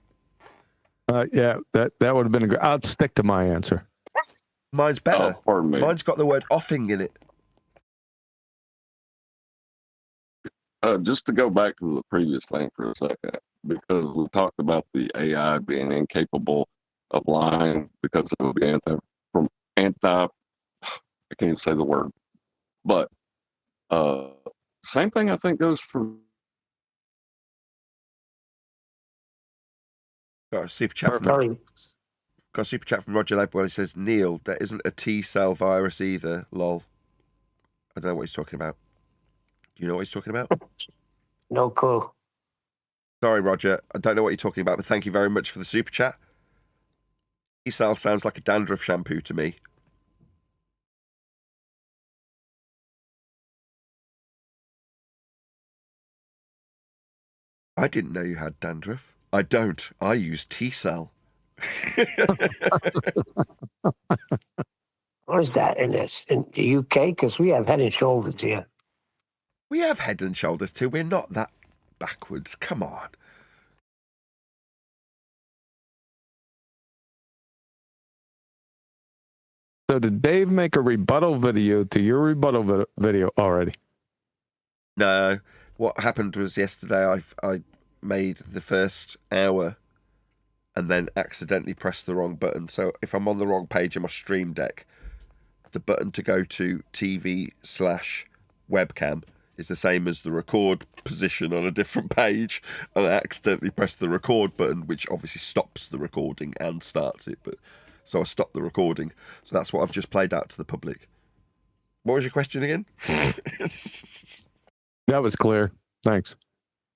Yeah, that would have been a good... I'll stick to my answer. Mine's better. Oh, pardon me. Mine's got the word offing in it. Just to go back to the previous thing for a second, because we talked about the AI being incapable of lying because it would be I can't even say the word, but same thing I think goes for. Got a super chat from Roger Ledwell. He says, Neil, there isn't a T-cell virus either, lol. I don't know what he's talking about. Do you know what he's talking about? No clue. Sorry, Roger. I don't know what you're talking about, but thank you very much for the super chat. T-cell sounds like a dandruff shampoo to me. I didn't know you had dandruff. I don't. I use T-cell. Where's that in the UK? Because we have Head and Shoulders here. We have Head and Shoulders too. We're not that backwards. Come on. So did Dave make a rebuttal video to your rebuttal video already? No. What happened was yesterday I made the first hour and then accidentally pressed the wrong button. So if I'm on the wrong page on my Stream Deck, the button to go to TV/webcam is the same as the record position on a different page. And I accidentally pressed the record button, which obviously stops the recording and starts it. But so I stopped the recording. So that's what I've just played out to the public. What was your question again? That was clear. Thanks.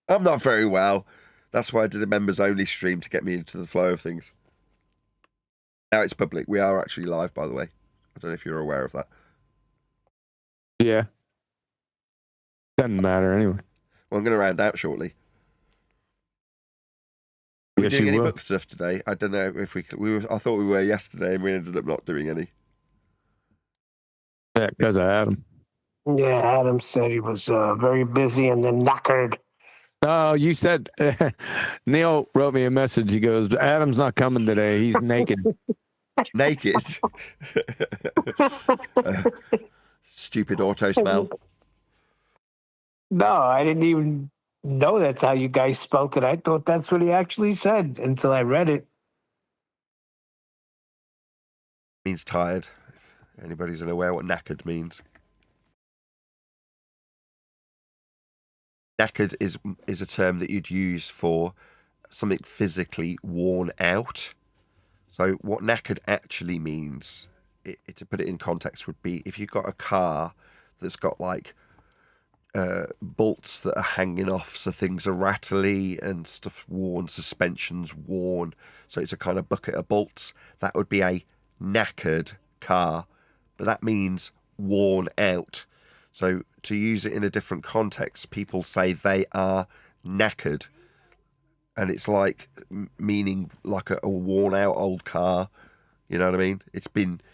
I'm not very well. That's why I did a members only stream to get me into the flow of things. Now it's public. We are actually live, by the way. I don't know if you're aware of that. Yeah. Doesn't matter anyway. Well, I'm going to round out shortly. Are we doing any book stuff today? I don't know if we I thought we were yesterday and we ended up not doing any. Yeah, because of Adam. Yeah, Adam said he was very busy and then knackered. Oh, you said, Neil wrote me a message. He goes, Adam's not coming today. He's naked. Naked? Stupid auto smell. No, I didn't even know that's how you guys spelt it. I thought that's what he actually said until I read it. Means tired. If anybody's unaware what knackered means. Knackered is a term that you'd use for something physically worn out. So what knackered actually means, to put it in context, would be if you've got a car that's got like bolts that are hanging off, so things are rattly and stuff worn, suspensions worn, so it's a kind of bucket of bolts. That would be a knackered car, but that means worn out. So to use it in a different context, people say they are knackered, and it's like meaning like a worn out old car. You know what I mean?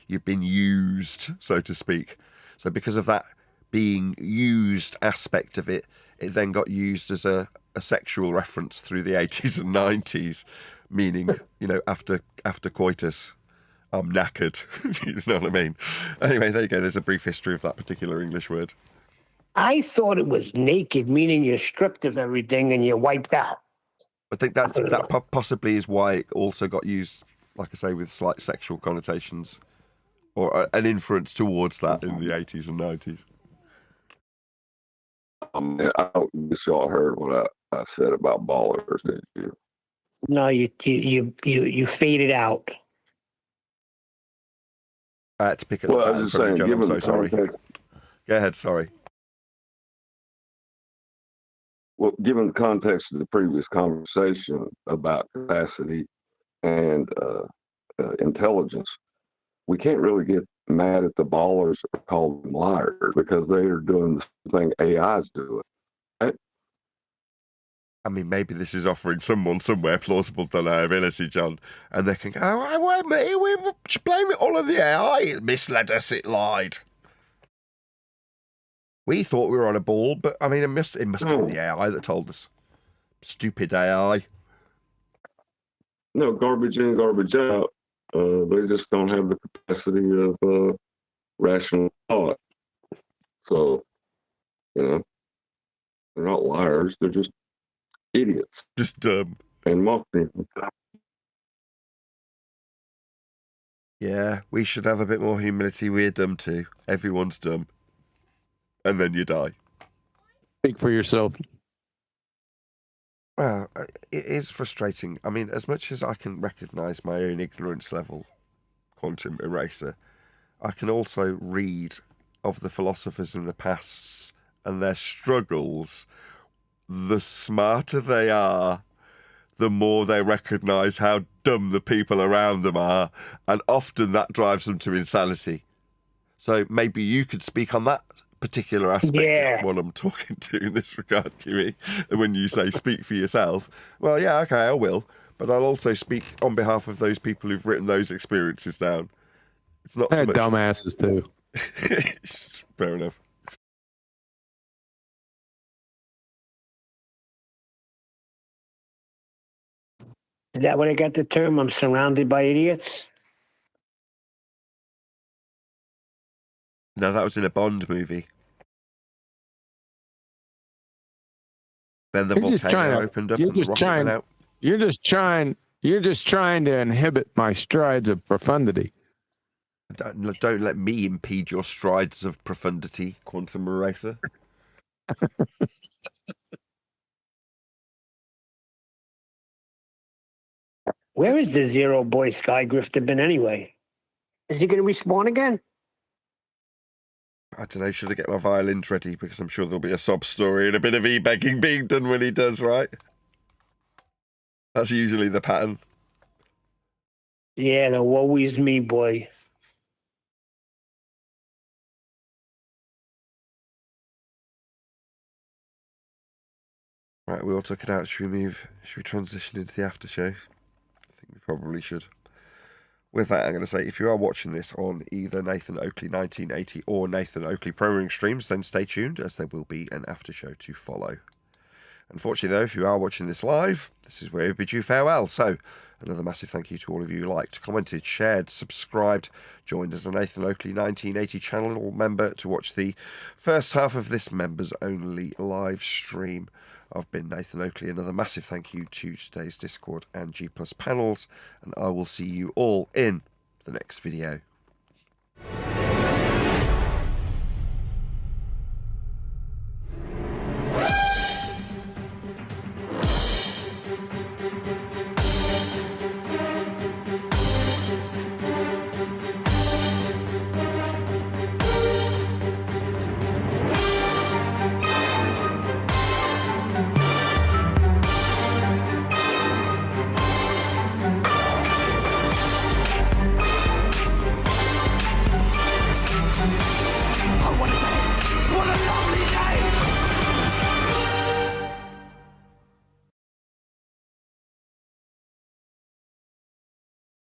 You've been used, so to speak. So because of that being used aspect of it, it then got used as a sexual reference through the 80s and 90s, meaning, after coitus, I'm knackered. You know what I mean? Anyway, there you go. There's a brief history of that particular English word. I thought it was naked, meaning you're stripped of everything and you're wiped out. I think that possibly is why it also got used, like I say, with slight sexual connotations or an inference towards that in the 80s and 90s. I don't guess y'all heard what I said about ballers, did you? No, you faded out. I had to pick it up from you, John. I'm so sorry. Go ahead, sorry. Well, given the context of the previous conversation about capacity and intelligence, we can't really get mad at the ballers or call them liars because they are doing the same thing AI's doing. Right? I mean, maybe this is offering someone somewhere plausible deniability, John, and they can go, "Oh, we blame it all on the AI. It misled us. It lied. We thought we were on a ball, but I mean, it must have been the AI that told us. Stupid AI." No, garbage in, garbage out. They just don't have the capacity of rational thought. So, They're not liars. They're just idiots. Just dumb. And mock people. Yeah, we should have a bit more humility. We're dumb too. Everyone's dumb. And then you die. Speak for yourself. Well, it is frustrating. I mean, as much as I can recognise my own ignorance level, quantum eraser, I can also read of the philosophers in the past and their struggles. The smarter they are, the more they recognise how dumb the people around them are, and often that drives them to insanity. So maybe you could speak on that particular aspect of what I'm talking to in this regard, Kiwi. When you say speak for yourself, well, yeah, okay, I will, but I'll also speak on behalf of those people who've written those experiences down. It's not so much dumbasses too. Fair enough. Is that where I got the term? I'm surrounded by idiots. No, that was in a Bond movie. Then the volcano opened up and the rocket went out. You're just trying to inhibit my strides of profundity. Don't let me impede your strides of profundity, Quantum Eraser. Where is the Zero Boy Sky Grifter been anyway? Is he going to respawn again? I don't know, should I get my violins ready? Because I'm sure there'll be a sob story and a bit of e-begging being done when he does, right? That's usually the pattern. Yeah, the woe is me boy. Right, we all took it out. Should we transition into the after show? I think we probably should. With that, I'm going to say, if you are watching this on either Nathan Oakley 1980 or Nathan Oakley Programming streams, then stay tuned, as there will be an after show to follow. Unfortunately, though, if you are watching this live, this is where we bid you farewell. So, another massive thank you to all of you who liked, commented, shared, subscribed, joined as a Nathan Oakley 1980 channel member to watch the first half of this members-only live stream. I've been Nathan Oakley. Another massive thank you to today's Discord and G Plus panels, and I will see you all in the next video.